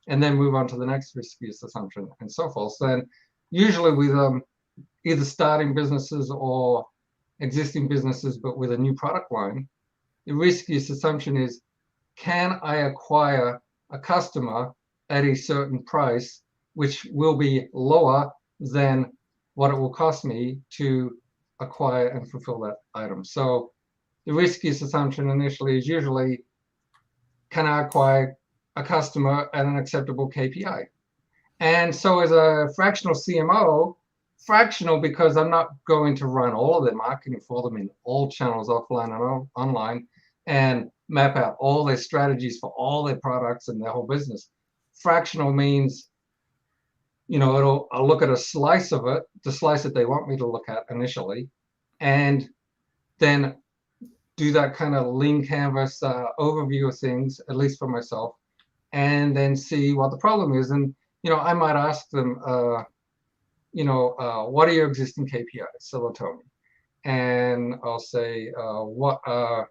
and then move on to the next riskiest assumption, and so forth. So then usually with either starting businesses or existing businesses, but with a new product line, the riskiest assumption is, can I acquire a customer at a certain price, which will be lower than what it will cost me to acquire and fulfill that item? So the riskiest assumption initially is usually, can I acquire a customer at an acceptable KPI? And so as a fractional CMO, fractional because I'm not going to run all of their marketing for them in all channels, offline and online, and map out all their strategies for all their products and their whole business. Fractional means, I'll look at a slice of it, the slice that they want me to look at initially, and then do that kind of lean canvas overview of things, at least for myself, and then see what the problem is. And, I might ask them, what are your existing KPIs? So they'll tell me. And I'll say, what are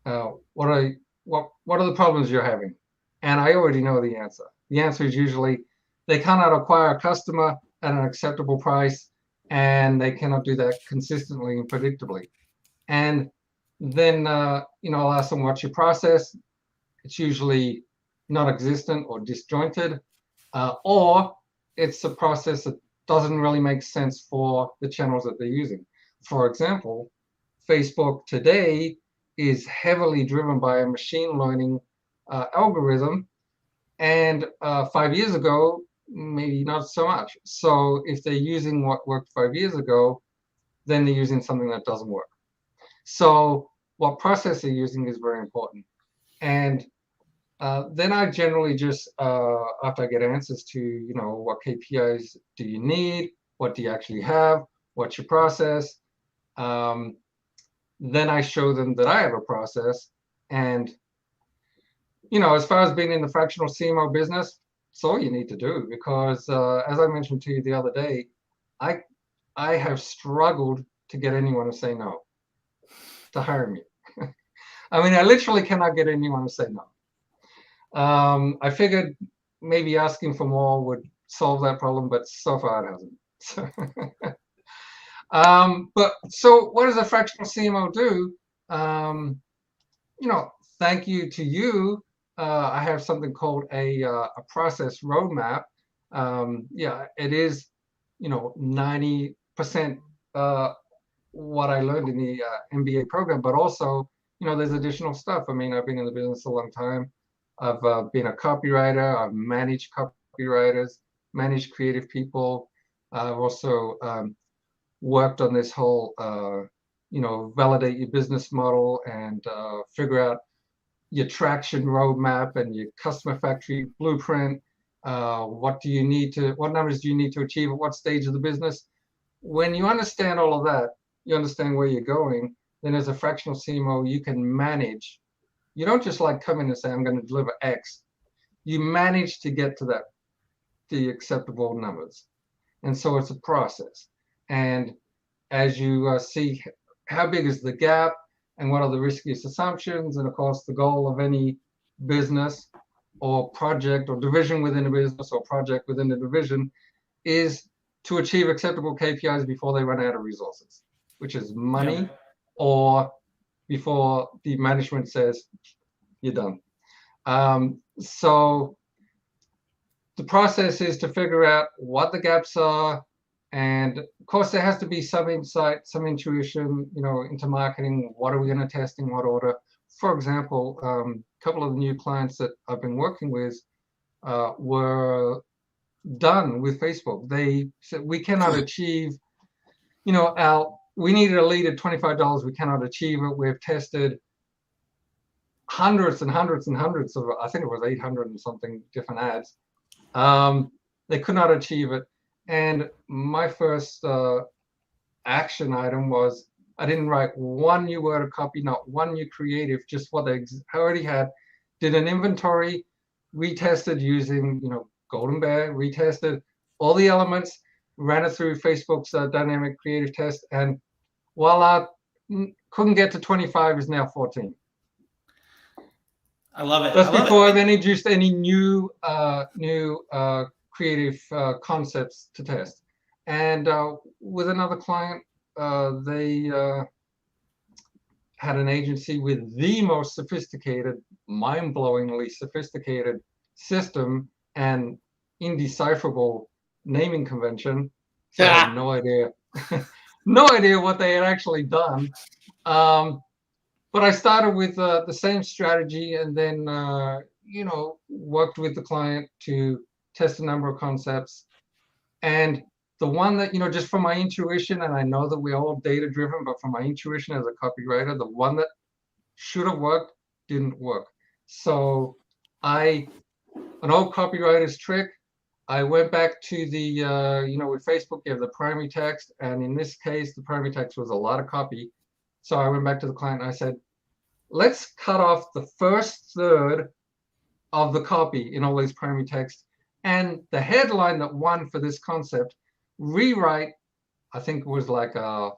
the problems you're having? And I already know the answer. The answer is usually they cannot acquire a customer at an acceptable price, and they cannot do that consistently and predictably. And then, I'll ask them, what's your process? It's usually non-existent or disjointed, or it's a process that doesn't really make sense for the channels that they're using. For example, Facebook today is heavily driven by a machine learning algorithm. And 5 years ago, maybe not so much. So if they're using what worked 5 years ago, then they're using something that doesn't work. So what process they're using is very important. And then I generally just, after I get answers to, what KPIs do you need? What do you actually have? What's your process? Then I show them that I have a process. And, as far as being in the fractional CMO business, it's all you need to do, because as I mentioned to you the other day, I have struggled to get anyone to say no to hire me. I mean, I literally cannot get anyone to say no. I figured maybe asking for more would solve that problem, but so far it hasn't. But so what does a fractional CMO do? Thank you to you. I have something called a process roadmap. It is, 90% what I learned in the MBA program, but also, there's additional stuff. I mean, I've been in the business a long time. I've been a copywriter. I've managed copywriters, managed creative people. I've also worked on this whole, validate your business model and figure out your traction roadmap and your customer factory blueprint. What numbers do you need to achieve at what stage of the business? When you understand all of that, you understand where you're going, then as a fractional CMO, you can manage. You don't just come in and say, I'm going to deliver X. You manage to get to the acceptable numbers. And so it's a process. And as you see how big is the gap and what are the riskiest assumptions, and of course the goal of any business or project or division within a business or project within a division is to achieve acceptable KPIs before they run out of resources, which is money, or before the management says you're done. So the process is to figure out what the gaps are. And of course, there has to be some insight, some intuition, into marketing. What are we going to test in what order? For example, a couple of the new clients that I've been working with were done with Facebook. They said, we cannot achieve, we needed a lead at $25. We cannot achieve it. We've tested hundreds and hundreds and hundreds of, I think it was 800 and something different ads. They could not achieve it. And my first action item was, I didn't write one new word of copy, not one new creative, just what they already had. Did an inventory, retested using, Golden Bear, retested all the elements, ran it through Facebook's dynamic creative test, and voila, couldn't get to 25, is now 14. I love it. That's before I've introduced any new creative concepts to test. And with another client, they had an agency with the most sophisticated, mind-blowingly sophisticated system and indecipherable naming convention. So I had no idea, no idea what they had actually done. But I started with the same strategy, and then worked with the client to test a number of concepts. And the one that, just from my intuition, and I know that we're all data driven, but from my intuition as a copywriter, the one that should have worked didn't work. So an old copywriter's trick, I went back to the, with Facebook, you have the primary text. And in this case, the primary text was a lot of copy. So I went back to the client and I said, let's cut off the first third of the copy in all these primary texts. And the headline that won for this concept, rewrite, I think it was like 4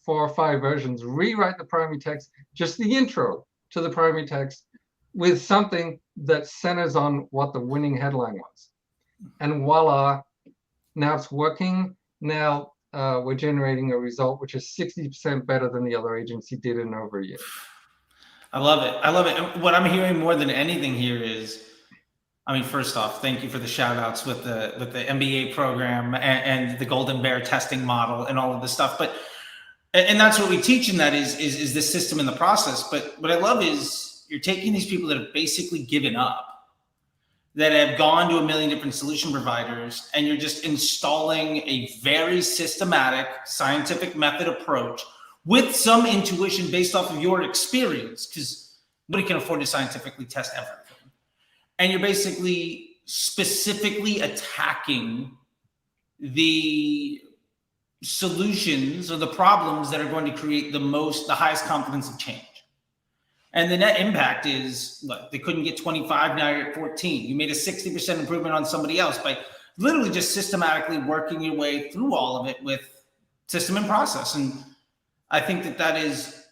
or 5 versions, rewrite the primary text, just the intro to the primary text, with something that centers on what the winning headline was. And voila, now it's working. Now we're generating a result which is 60% better than the other agency did in over a year. I love it. I love it. And what I'm hearing more than anything here is, first off, thank you for the shout outs with the MBA program and the Golden Bear testing model and all of this stuff. But And that's what we teach in that is the system and the process. But what I love is you're taking these people that have basically given up, that have gone to a million different solution providers, and you're just installing a very systematic scientific method approach with some intuition based off of your experience, because nobody can afford to scientifically test everything. And you're basically specifically attacking the solutions or the problems that are going to create the highest confidence of change. And the net impact is, look, they couldn't get 25, now you're at 14. You made a 60% improvement on somebody else by literally just systematically working your way through all of it with system and process. And I think that is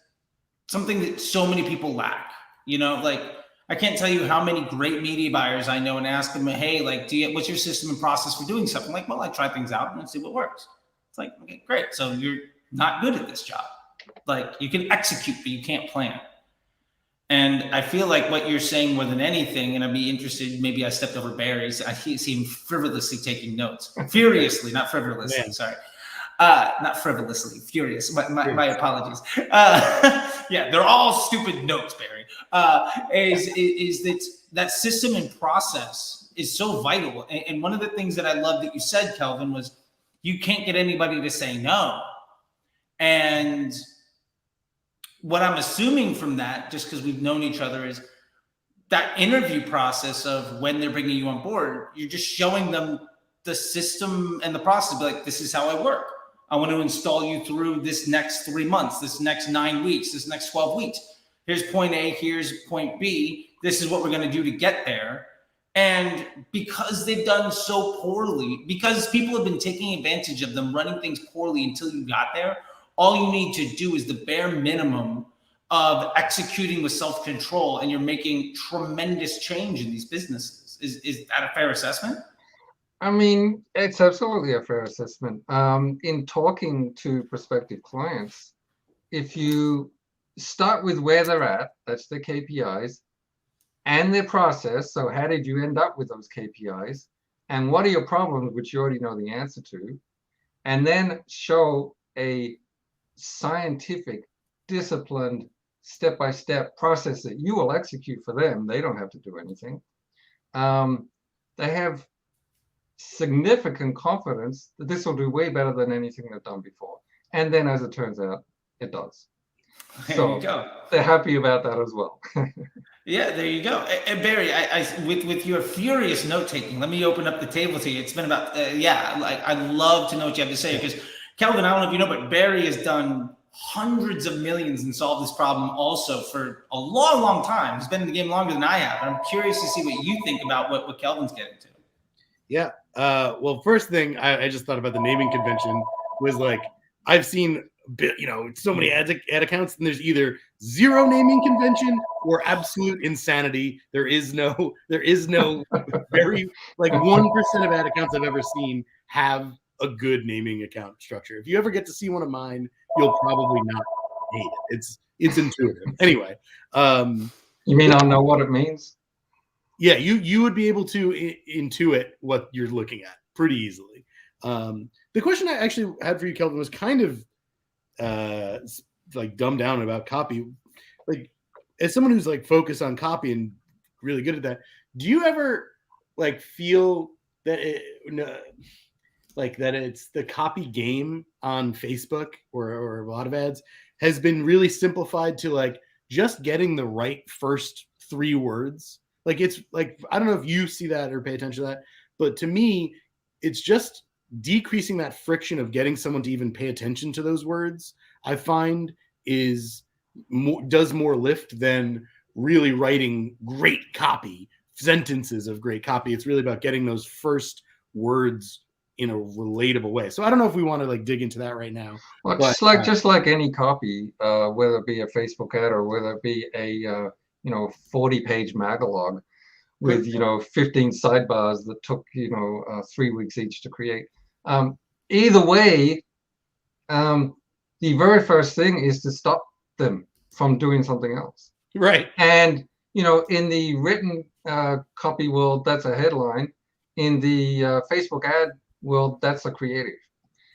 something that so many people lack. You know, like, I can't tell you how many great media buyers I know and ask them, hey, like, what's your system and process for doing something? Like, well, I try things out and see what works. It's like, okay, great. So you're not good at this job. Like, you can execute, but you can't plan. And I feel like what you're saying more than anything, and I'd be interested, maybe I stepped over Barry's. I see him frivolously taking notes. Furiously, not frivolously, Man. Sorry. Not frivolously, furious. My apologies. Yeah, they're all stupid notes, Barry. Is that system and process is so vital. And one of the things that I love that you said, Kelvin, was you can't get anybody to say no. And what I'm assuming from that, just because we've known each other, is that interview process of when they're bringing you on board, you're just showing them the system and the process. Be like, this is how I work. I want to install you through this next 3 months, this next 9 weeks, this next 12 weeks. Here's point A, here's point B. This is what we're going to do to get there. And because they've done so poorly, because people have been taking advantage of them, running things poorly until you got there, all you need to do is the bare minimum of executing with self-control, and you're making tremendous change in these businesses. Is that a fair assessment? I mean, it's absolutely a fair assessment. In talking to prospective clients, if you start with where they're at, that's the KPIs, and their process. So how did you end up with those KPIs? And what are your problems, which you already know the answer to? And then show a scientific, disciplined, step-by-step process that you will execute for them. They don't have to do anything. They have significant confidence that this will do way better than anything they've done before. And then, as it turns out, it does. There you go. They're happy about that as well. Yeah, there you go. And Barry, with your furious note taking, let me open up the table to you. It's been about, I'd love to know what you have to say, because Kelvin, I don't know if you know, but Barry has done hundreds of millions and solved this problem also for a long, long time. He's been in the game longer than I have. And I'm curious to see what you think about what Kelvin's getting to. Yeah. Well, first thing I just thought about the naming convention was, like, I've seen, so many ad accounts, and there's either zero naming convention or absolute insanity. There is no very, like, 1% of ad accounts I've ever seen have a good naming account structure. If you ever get to see one of mine, you'll probably not hate it. It's intuitive. Anyway. You mean I'll know what it means? Yeah, you would be able to intuit what you're looking at pretty easily. The question I actually had for you, Kelvin, was kind of like dumbed down about copy. Like, as someone who's like focused on copy and really good at that, do you ever like feel that that it's the copy game on Facebook or a lot of ads has been really simplified to like just getting the right first 3 words? Like, it's like, I don't know if you see that or pay attention to that, but to me, it's just decreasing that friction of getting someone to even pay attention to those words. I find does more lift than really writing great copy, sentences of great copy. It's really about getting those first words in a relatable way. So I don't know if we want to like dig into that right now. Well, but, just like any copy, whether it be a Facebook ad or whether it be a 40-page magalog with 15 sidebars that took 3 weeks each to create. Either way, the very first thing is to stop them from doing something else. Right. And in the written copy world, that's a headline. In the Facebook ad world, that's a creative.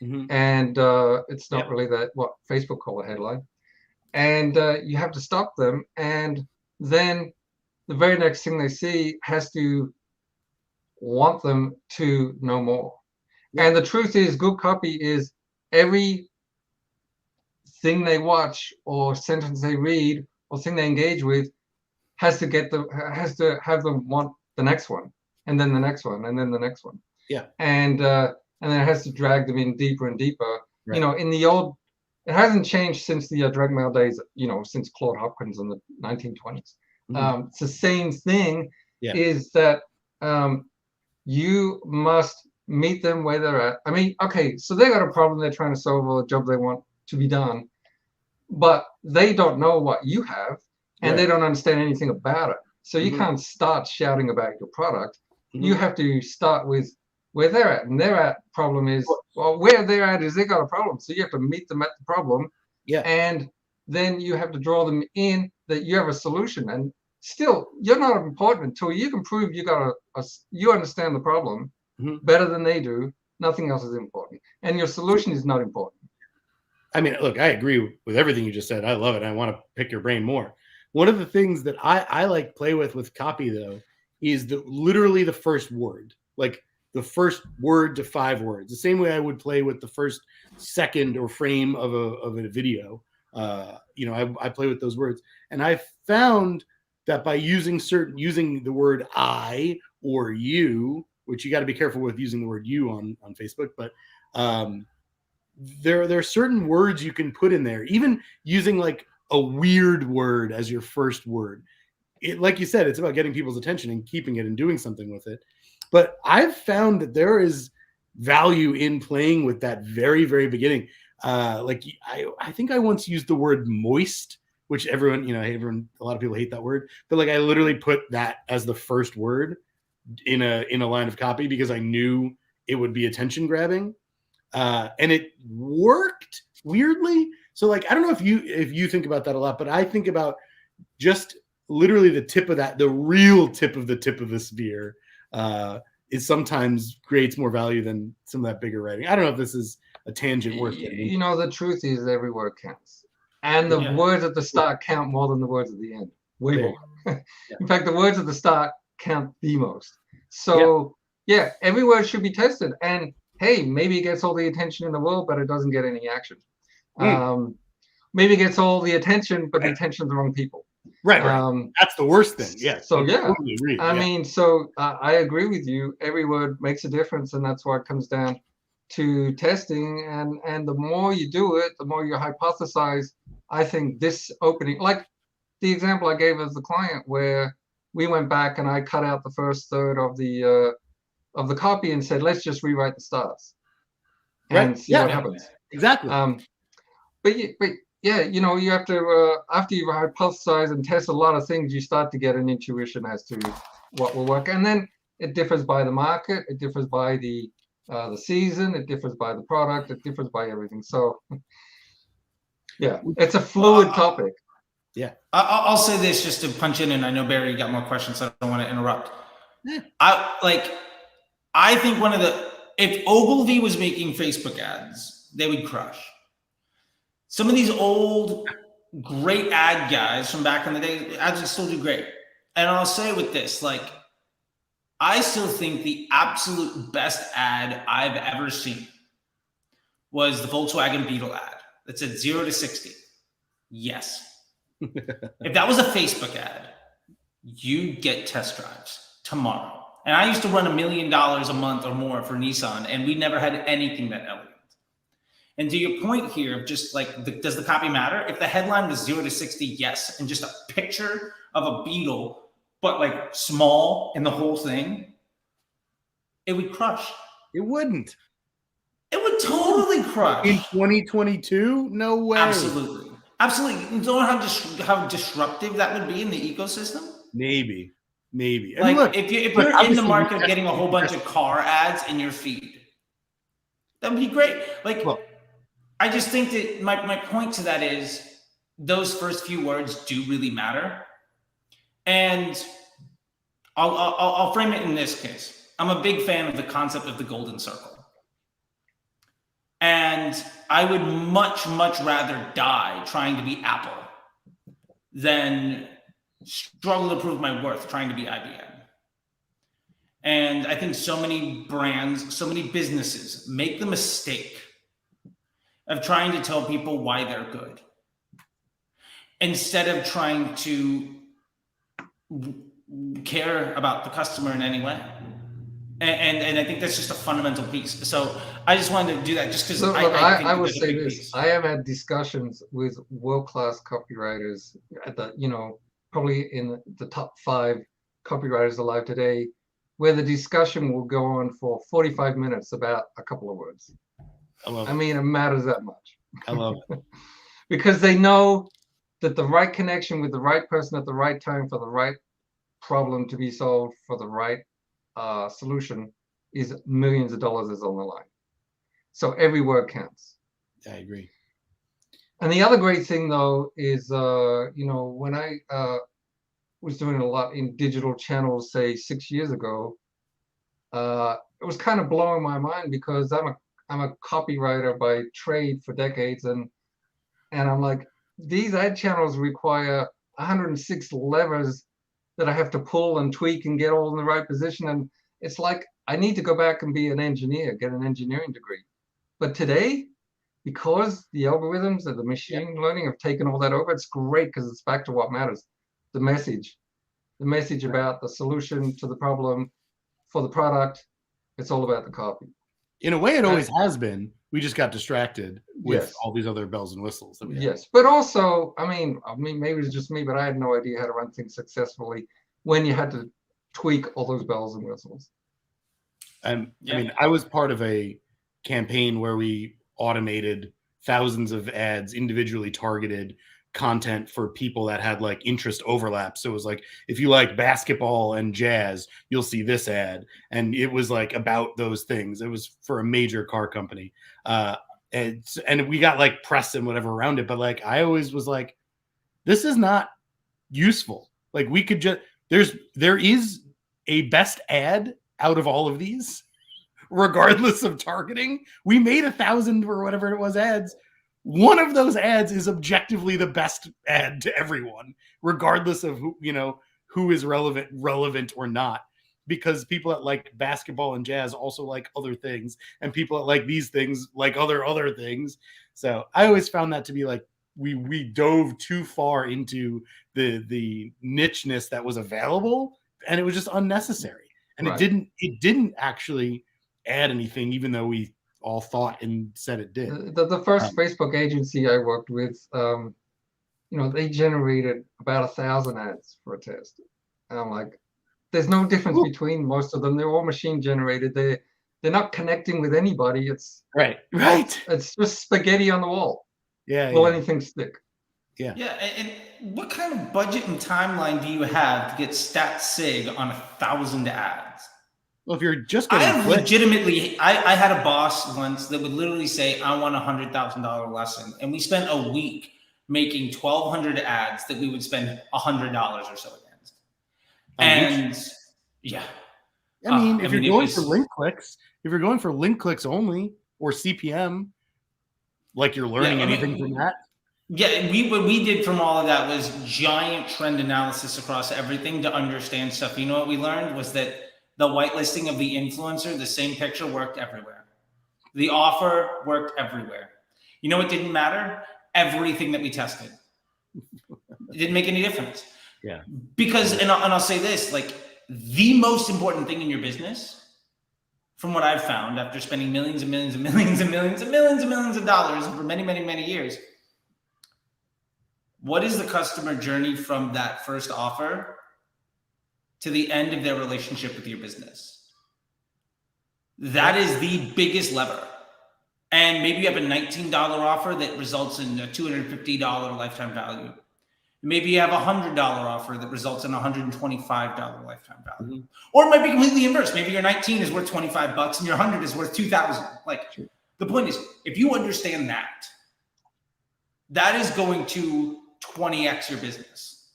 and it's not really what Facebook call a headline. And you have to stop them, and then the very next thing they see has to want them to know more. And the truth is, good copy is every thing they watch or sentence they read or thing they engage with has to have them want the next one, and then the next one, and then the next one. And then it has to drag them in deeper and deeper. You know, in the old, it hasn't changed since the direct mail days, you know, since Claude Hopkins in the 1920s. It's the same thing, is that you must meet them where they're at. I mean, okay, so they got a problem they're trying to solve, or a job they want to be done, but they don't know what you have, and they don't understand anything about it. So you can't start shouting about your product. You have to start with where they're at, and their problem is, well, where they're at is they got a problem. So you have to meet them at the problem, and then you have to draw them in that you have a solution. And still, you're not important until you can prove you got you understand the problem better than they do. Nothing else is important, and your solution is not important. I mean, look, I agree with everything you just said. I love it. I want to pick your brain more. One of the things that I like play with copy, though, is literally the first word, like the first word to 5 words. The same way I would play with the first second or frame of a video. You know, I play with those words, and I found that by using the word I or you, which you got to be careful with using the word you on Facebook, but there are certain words you can put in there, even using like a weird word as your first word. It, like you said, it's about getting people's attention and keeping it and doing something with it. But I've found that there is value in playing with that very, very beginning. Like I think I once used the word moist, which everyone, a lot of people hate that word, but like I literally put that as the first word in a line of copy because I knew it would be attention grabbing. And it worked weirdly. So like, I don't know if you think about that a lot, but I think about just literally the tip of that, the real tip of the spear, is sometimes creates more value than some of that bigger writing. I don't know if this is a tangent worth it. You know, the truth is every word counts. And the words at the start count more than the words at the end. Way more. In fact, the words at the start count the most. So every word should be tested. And hey, maybe it gets all the attention in the world, but it doesn't get any action. Maybe it gets all the attention, but the attention of the wrong people. Right. That's the worst thing. Yeah. So totally agree. I mean, so I agree with you. Every word makes a difference, and that's why it comes down to testing. And the more you do it, the more you hypothesize. I think this opening, like the example I gave of the client, where we went back and I cut out the first third of the copy and said, let's just rewrite the stars and see what happens. Exactly. But you know, you have to after you hypothesize and test a lot of things, you start to get an intuition as to what will work, and then it differs by the market, it differs by the season, it differs by the product, it differs by everything. So it's a fluid topic. I'll say this just to punch in, and I know Barry got more questions, so I don't want to interrupt. I think if Ogilvy was making Facebook ads, they would crush. Some of these old great ad guys from back in the day, ads would still do great. And I'll say with this, like, I still think the absolute best ad I've ever seen was the Volkswagen Beetle ad that said 0 to 60. Yes. If that was a Facebook ad, you get test drives tomorrow. And I used to run $1 million a month or more for Nissan, and we never had anything that elegant. And to your point here, just like, does the copy matter? If the headline was 0 to 60, yes, and just a picture of a Beetle, but like small in the whole thing, it would crush. It wouldn't. It would totally crush. In 2022? No way. Absolutely. You know how disruptive that would be in the ecosystem? Maybe. Like, look, if you're in the market of getting a whole bunch of car ads in your feed, that would be great. Like, I just think that my point to that is those first few words do really matter. And I'll frame it in this case. I'm a big fan of the concept of the golden circle. And I would much rather die trying to be Apple than struggle to prove my worth trying to be IBM. And I think so many brands, so many businesses make the mistake of trying to tell people why they're good instead of trying to care about the customer in any way. And I think that's just a fundamental piece. So I just wanted to do that just because I will say this. Piece. I have had discussions with world-class copywriters at the, probably in the top 5 copywriters alive today, where the discussion will go on for 45 minutes about a couple of words. I mean, it matters that much. I love it. Because they know that the right connection with the right person at the right time for the right problem to be solved for the right solution is millions of dollars is on the line. So every word counts. I agree. And the other great thing, though, is, when I was doing a lot in digital channels, say 6 years ago, it was kind of blowing my mind because I'm a copywriter by trade for decades, and I'm like, these ad channels require 106 levers that I have to pull and tweak and get all in the right position, and it's like I need to go back and be an engineer, get an engineering degree. But today, because the algorithms and the machine learning have taken all that over, it's great because it's back to what matters: the message about the solution to the problem for the product. It's all about the copy. In a way, it always has been. We just got distracted with all these other bells and whistles that we have. Yes, but also, I mean, maybe it's just me, but I had no idea how to run things successfully when you had to tweak all those bells and whistles. I mean, I was part of a campaign where we automated thousands of ads, individually targeted content for people that had like interest overlap. So it was like, if you like basketball and jazz, you'll see this ad. And it was like about those things. It was for a major car company. And we got like press and whatever around it. But like, I always was like, this is not useful. Like we could just, there is a best ad out of all of these, regardless of targeting. We made 1,000 or whatever it was ads. One of those ads is objectively the best ad to everyone, regardless of who is relevant or not, because people that like basketball and jazz also like other things, and people that like these things like other things. So I always found that to be like we dove too far into the nicheness that was available, and it was just unnecessary. And it didn't actually add anything, even though we all thought and said it did. The first Facebook agency I worked with, they generated about 1,000 ads for a test. And I'm like, there's no difference between most of them. They're all machine generated. They're not connecting with anybody. It's right. It's just spaghetti on the wall. Yeah. Will anything stick? Yeah. And what kind of budget and timeline do you have to get stat sig on 1,000 ads? Well, if you're just I had a boss once that would literally say, I want $100,000 lesson. And we spent a week making 1,200 ads that we would spend $100 or so against. I mean, if you're going for link clicks only, or CPM, like you're learning anything from that. Yeah, what we did from all of that was giant trend analysis across everything to understand stuff. You know what we learned was that the whitelisting of the influencer, the same picture worked everywhere. The offer worked everywhere. You know what didn't matter? Everything that we tested. It didn't make any difference. Yeah. Because, and I'll say this, like the most important thing in your business, from what I've found after spending millions and millions and millions and millions and millions and millions of dollars over many, many, many years, what is the customer journey from that first offer to the end of their relationship with your business? That is the biggest lever. And maybe you have a $19 offer that results in a $250 lifetime value. Maybe you have a $100 offer that results in a $125 lifetime value. Mm-hmm. Or it might be completely inverse. Maybe your 19 is worth $25 and your 100 is worth $2,000. Like, the point is, if you understand that, that is going to 20x your business.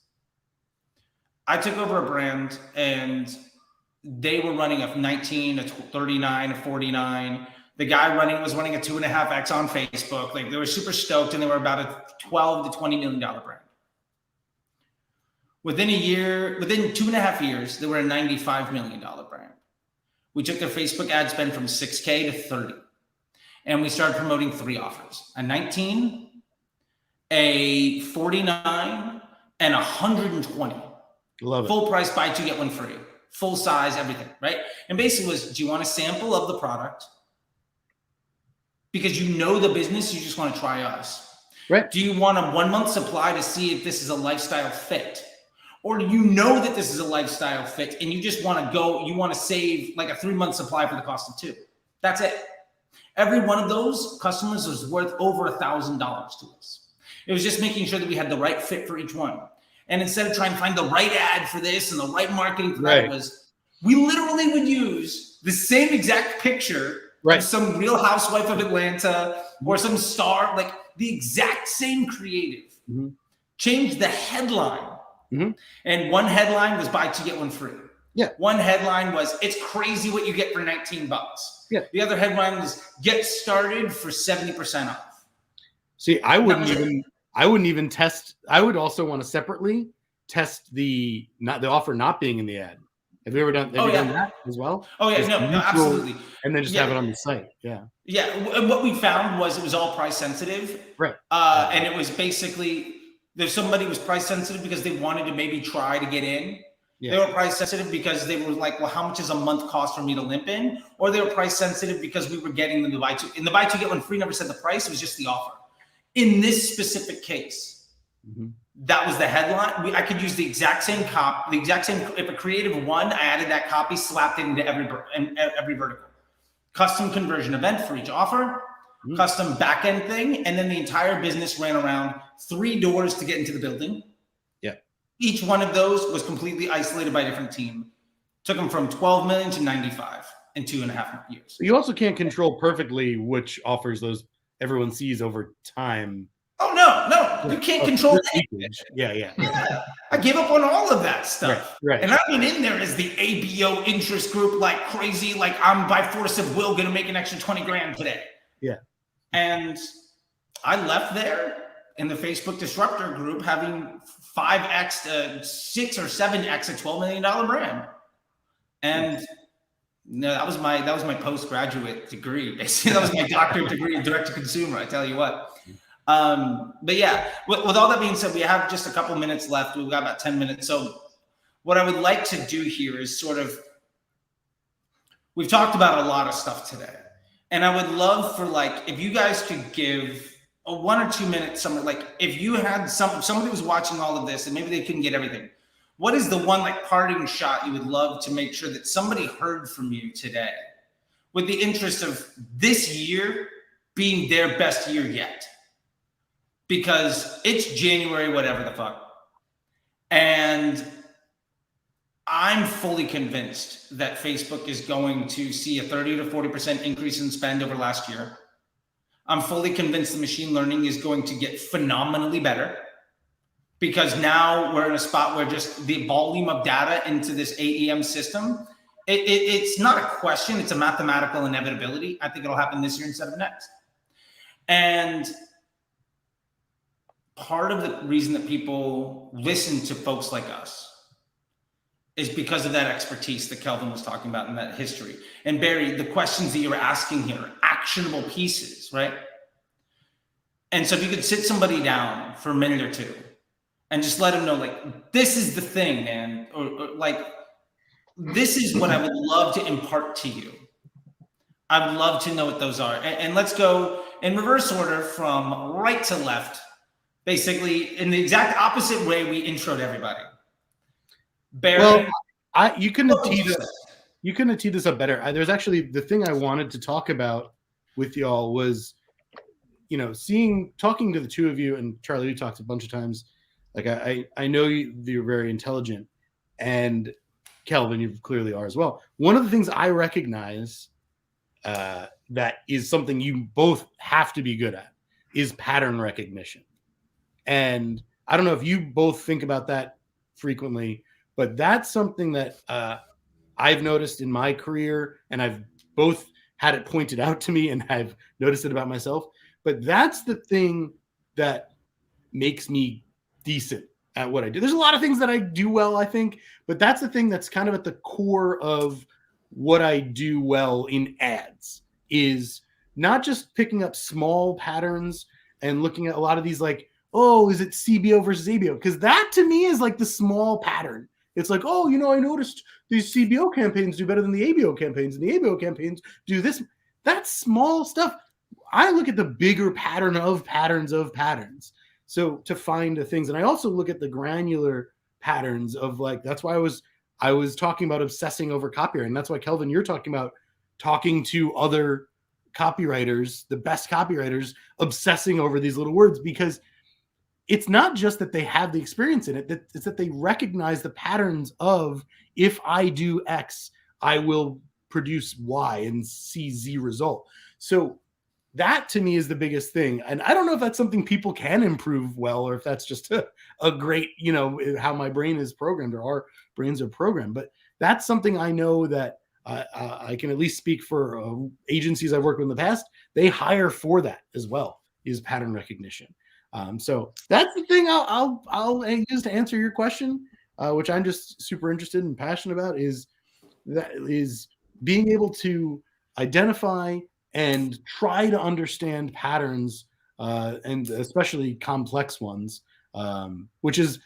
I took over a brand and they were running a 19, a 39, a 49. The guy was running a 2.5x on Facebook. Like they were super stoked, and they were about a $12 to $20 million brand. Within 2.5 years, they were a $95 million brand. We took their Facebook ad spend from 6K to 30. And we started promoting 3 offers: a 19, a 49, and 120. Love it. Full price, buy 2, get 1 free. Full size, everything, right? And basically was, do you want a sample of the product? Because you know the business, you just want to try us. Right. Do you want a 1-month supply to see if this is a lifestyle fit? Or do you know that this is a lifestyle fit and you just want to save like a 3-month supply for the cost of 2? That's it. Every one of those customers was worth over $1,000 to us. It was just making sure that we had the right fit for each one. And instead of trying to find the right ad for this and the right marketing for that, we literally would use the same exact picture of some Real Housewife of Atlanta or some star, like the exact same creative. Change the headline. And one headline was buy 2, get 1 free. Yeah. One headline was, it's crazy what you get for $19. Yeah. The other headline was, get started for 70% off. See, I wouldn't even test. I would also want to separately test the offer not being in the ad. Have you ever done that as well? Oh yeah, no, absolutely. And then just have it on the site. Yeah. Yeah. And what we found was it was all price sensitive. Right. And it was basically, if somebody was price sensitive because they wanted to maybe try to get in. Yeah. They were price sensitive because they were like, well, how much is a month cost for me to limp in? Or they were price sensitive because we were getting them to buy 2. And the buy 2, get 1 free never said the price. It was just the offer. In this specific case, that was the headline. I could use the exact same copy, if a creative won, I added that copy, slapped it into every vertical. Custom conversion event for each offer, custom back-end thing, and then the entire business ran around 3 doors to get into the building. Yeah. Each one of those was completely isolated by a different team. Took them from 12 million to 95 in 2.5 years. You also can't control perfectly which offers everyone sees over time. Oh no, you can't control anything. Yeah. I gave up on all of that stuff. Right. And I've been in there as the ABO interest group, like crazy, like I'm by force of will going to make an extra 20 grand today. Yeah. And I left there in the Facebook disruptor group having 5x, 6 or 7x a $12 million brand. And no, that was my postgraduate degree. Basically, that was my doctorate degree in direct to consumer. I tell you what. But yeah, with all that being said, we have just a couple minutes left. We've got about 10 minutes. So what I would like to do here is we've talked about a lot of stuff today. And I would love for if you guys could give a 1 or 2 minutes, if you had somebody was watching all of this and maybe they couldn't get everything. What is the one parting shot you would love to make sure that somebody heard from you today with the interest of this year being their best year yet? Because it's January, whatever the fuck. And I'm fully convinced that Facebook is going to see a 30 to 40% increase in spend over last year. I'm fully convinced the machine learning is going to get phenomenally better. Because now we're in a spot where just the volume of data into this AEM system, it's not a question, it's a mathematical inevitability. I think it'll happen this year instead of next. And part of the reason that people listen to folks like us is because of that expertise that Kelvin was talking about in that history. And Barry, the questions that you were asking here are actionable pieces, right? And so if you could sit somebody down for a minute or two and just let them know, this is the thing, man, or this is what I would love to impart to you. I would love to know what those are. And let's go in reverse order from right to left, basically in the exact opposite way we introed everybody. Barry, well, you couldn't have teed this up better. There's actually the thing I wanted to talk about with y'all was, talking to the two of you, and Charlie, we talked a bunch of times. I know you're very intelligent, and Kelvin, you clearly are as well. One of the things I recognize that is something you both have to be good at is pattern recognition. And I don't know if you both think about that frequently, but that's something that I've noticed in my career, and I've both had it pointed out to me and I've noticed it about myself. But that's the thing that makes me decent at what I do. There's a lot of things that I do well, I think, but that's the thing that's kind of at the core of what I do well in ads, is not just picking up small patterns and looking at a lot of these like, oh, is it CBO versus ABO? Because that to me is like the small pattern. It's like, oh, I noticed these CBO campaigns do better than the ABO campaigns, and the ABO campaigns do this. That's small stuff. I look at the bigger pattern of patterns of patterns. So to find the things, and I also look at the granular patterns of like, that's why I was talking about obsessing over copywriting. That's why, Kelvin, you're talking about talking to other copywriters, the best copywriters, obsessing over these little words, because it's not just that they have the experience in it, it's that they recognize the patterns of, if I do X, I will produce Y and see Z result. So that to me is the biggest thing. And I don't know if that's something people can improve well, or if that's just a great, how my brain is programmed, or our brains are programmed. But that's something I know that I can at least speak for agencies I've worked with in the past. They hire for that as well, is pattern recognition. So that's the thing I'll use to answer your question, which I'm just super interested and passionate about, is being able to identify and try to understand patterns, and especially complex ones, which is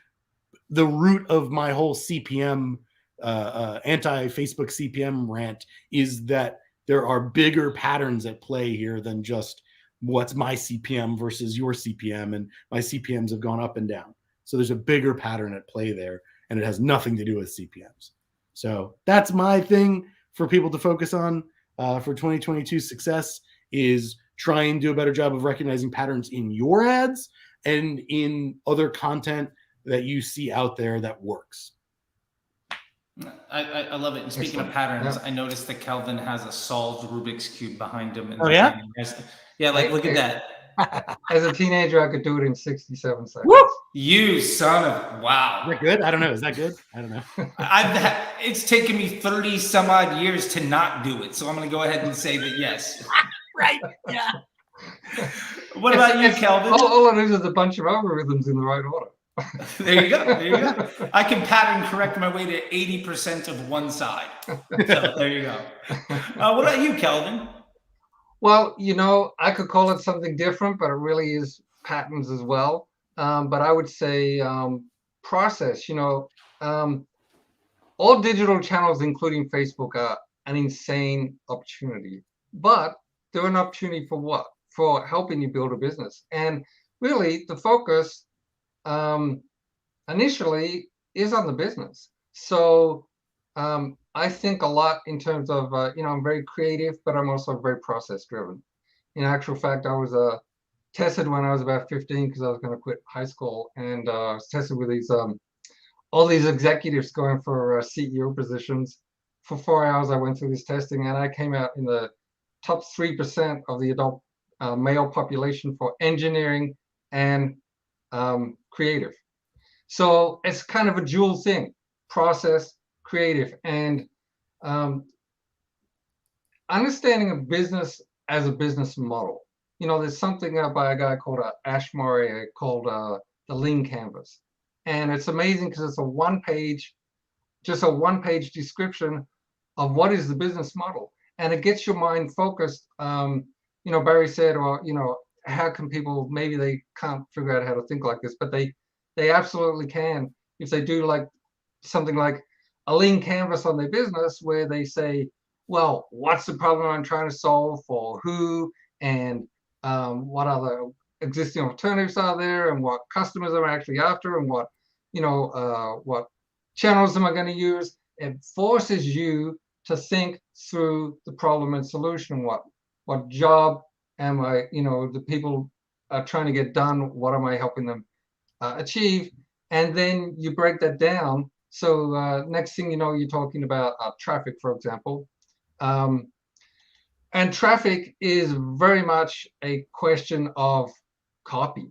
the root of my whole CPM, anti-Facebook CPM rant, is that there are bigger patterns at play here than just what's my CPM versus your CPM, and my CPMs have gone up and down. So there's a bigger pattern at play there, and it has nothing to do with CPMs. So that's my thing for people to focus on. For 2022 success, is try and do a better job of recognizing patterns in your ads and in other content that you see out there that works. I love it. And speaking of patterns, I noticed that Kelvin has a solved Rubik's Cube behind him. Oh, yeah? Yeah, like, look at that. As a teenager, I could do it in 67 seconds. Woo! You son of, wow. Is that good? I don't know. Is that good? I don't know. It's taken me 30 some odd years to not do it. So I'm going to go ahead and say that yes. Right. Yeah. What about you, Kelvin? All it is a bunch of algorithms in the right order. There you go. I can pattern correct my way to 80% of one side. So there you go. What about you, Kelvin? Well, I could call it something different, but it really is patterns as well. But I would say process. All digital channels, including Facebook, are an insane opportunity. But they're an opportunity for what? For helping you build a business. And really, the focus initially is on the business. So I think a lot in terms of, I'm very creative, but I'm also very process driven. In actual fact, I was tested when I was about 15 because I was going to quit high school, and I was tested with these all these executives going for CEO positions. For 4 hours, I went through this testing, and I came out in the top 3% of the adult male population for engineering and creative. So it's kind of a dual thing: process, creative, and understanding a business as a business model. There's something by a guy called Ashmore called the Lean Canvas, and it's amazing because it's a one-page description of what is the business model, and it gets your mind focused. Barry said, well, how can people, maybe they can't figure out how to think like this, but they absolutely can if they do like something like a lean canvas on their business, where they say, well, what's the problem I'm trying to solve, for who, and what other existing alternatives are there, and what customers are actually after, and what channels am I going to use. It forces you to think through the problem and solution. What job am I, the people are trying to get done, what am I helping them achieve? And then you break that down. So next thing you know, you're talking about traffic, for example. And traffic is very much a question of copy,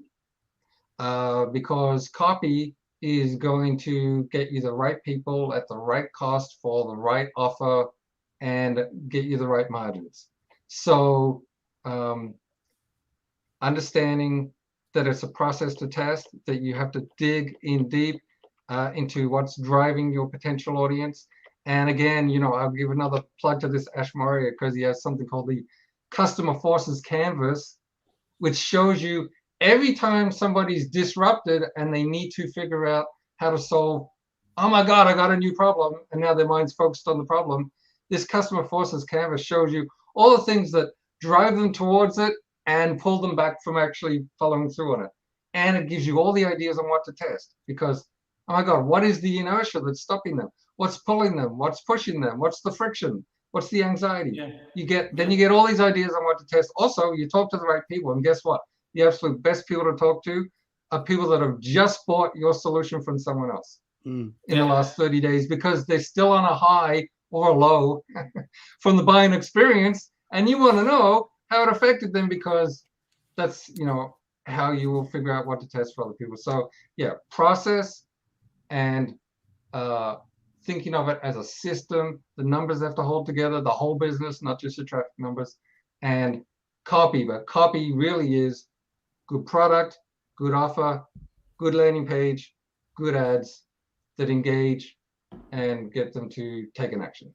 because copy is going to get you the right people at the right cost for the right offer and get you the right margins. So understanding that it's a process to test, that you have to dig in deep into what's driving your potential audience. And again, I'll give another plug to this Ash Maurya because he has something called the Customer Forces Canvas, which shows you every time somebody's disrupted and they need to figure out how to solve, oh my God, I got a new problem, and now their mind's focused on the problem. This Customer Forces Canvas shows you all the things that drive them towards it and pull them back from actually following through on it. And it gives you all the ideas on what to test because, oh my God, what is the inertia that's stopping them? What's pulling them? What's pushing them? What's the friction? What's the anxiety? Yeah. You get all these ideas on what to test. Also, you talk to the right people, and guess what? The absolute best people to talk to are people that have just bought your solution from someone else in the last 30 days because they're still on a high or a low from the buying experience, and you want to know how it affected them because that's how you will figure out what to test for other people. So yeah, process and thinking of it as a system. The numbers have to hold together, the whole business, not just your traffic numbers. And copy, but copy really is good product, good offer, good landing page, good ads that engage and get them to take an action.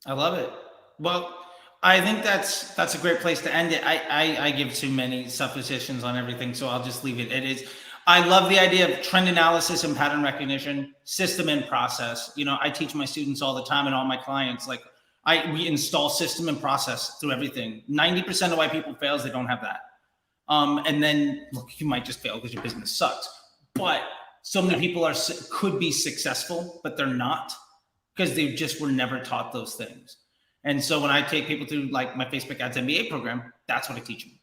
I love it. Well, I think that's a great place to end it. I give too many suppositions on everything, so I'll just leave it. I love the idea of trend analysis and pattern recognition, system and process. I teach my students all the time and all my clients, we install system and process through everything. 90% of why people fail is they don't have that. And then look, you might just fail because your business sucks. But so many people could be successful, but they're not because they just were never taught those things. And so when I take people through my Facebook Ads MBA program, that's what I teach them.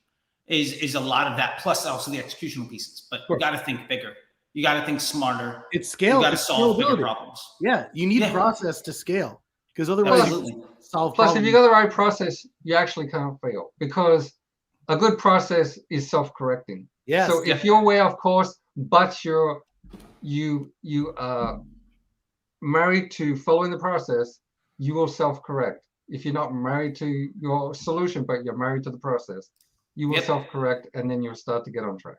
Is a lot of that, plus also the executional pieces. But you got to think bigger. You got to think smarter. It's scale. You got to solve bigger problems. Yeah, you need process to scale because otherwise you solve problems. Plus, if you got the right process, you actually can't fail because a good process is self-correcting. Yes. So if you're way off course, but you are married to following the process, you will self-correct. If you're not married to your solution, but you're married to the process, you will self-correct, and then you'll start to get on track.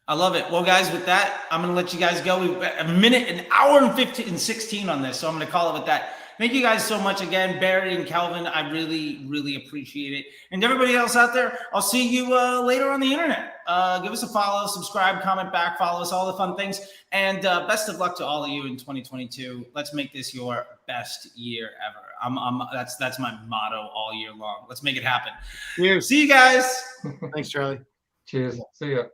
I love it. Well, guys, with that, I'm going to let you guys go. We've got an hour and 16 on this, so I'm going to call it with that. Thank you guys so much again, Barry and Kelvin. I really, really appreciate it. And everybody else out there, I'll see you later on the internet. Give us a follow, subscribe, comment back, follow us, all the fun things. And best of luck to all of you in 2022. Let's make this your best year ever. That's my motto all year long. Let's make it happen. Cheers. See you guys. Thanks, Charlie. Cheers. See ya.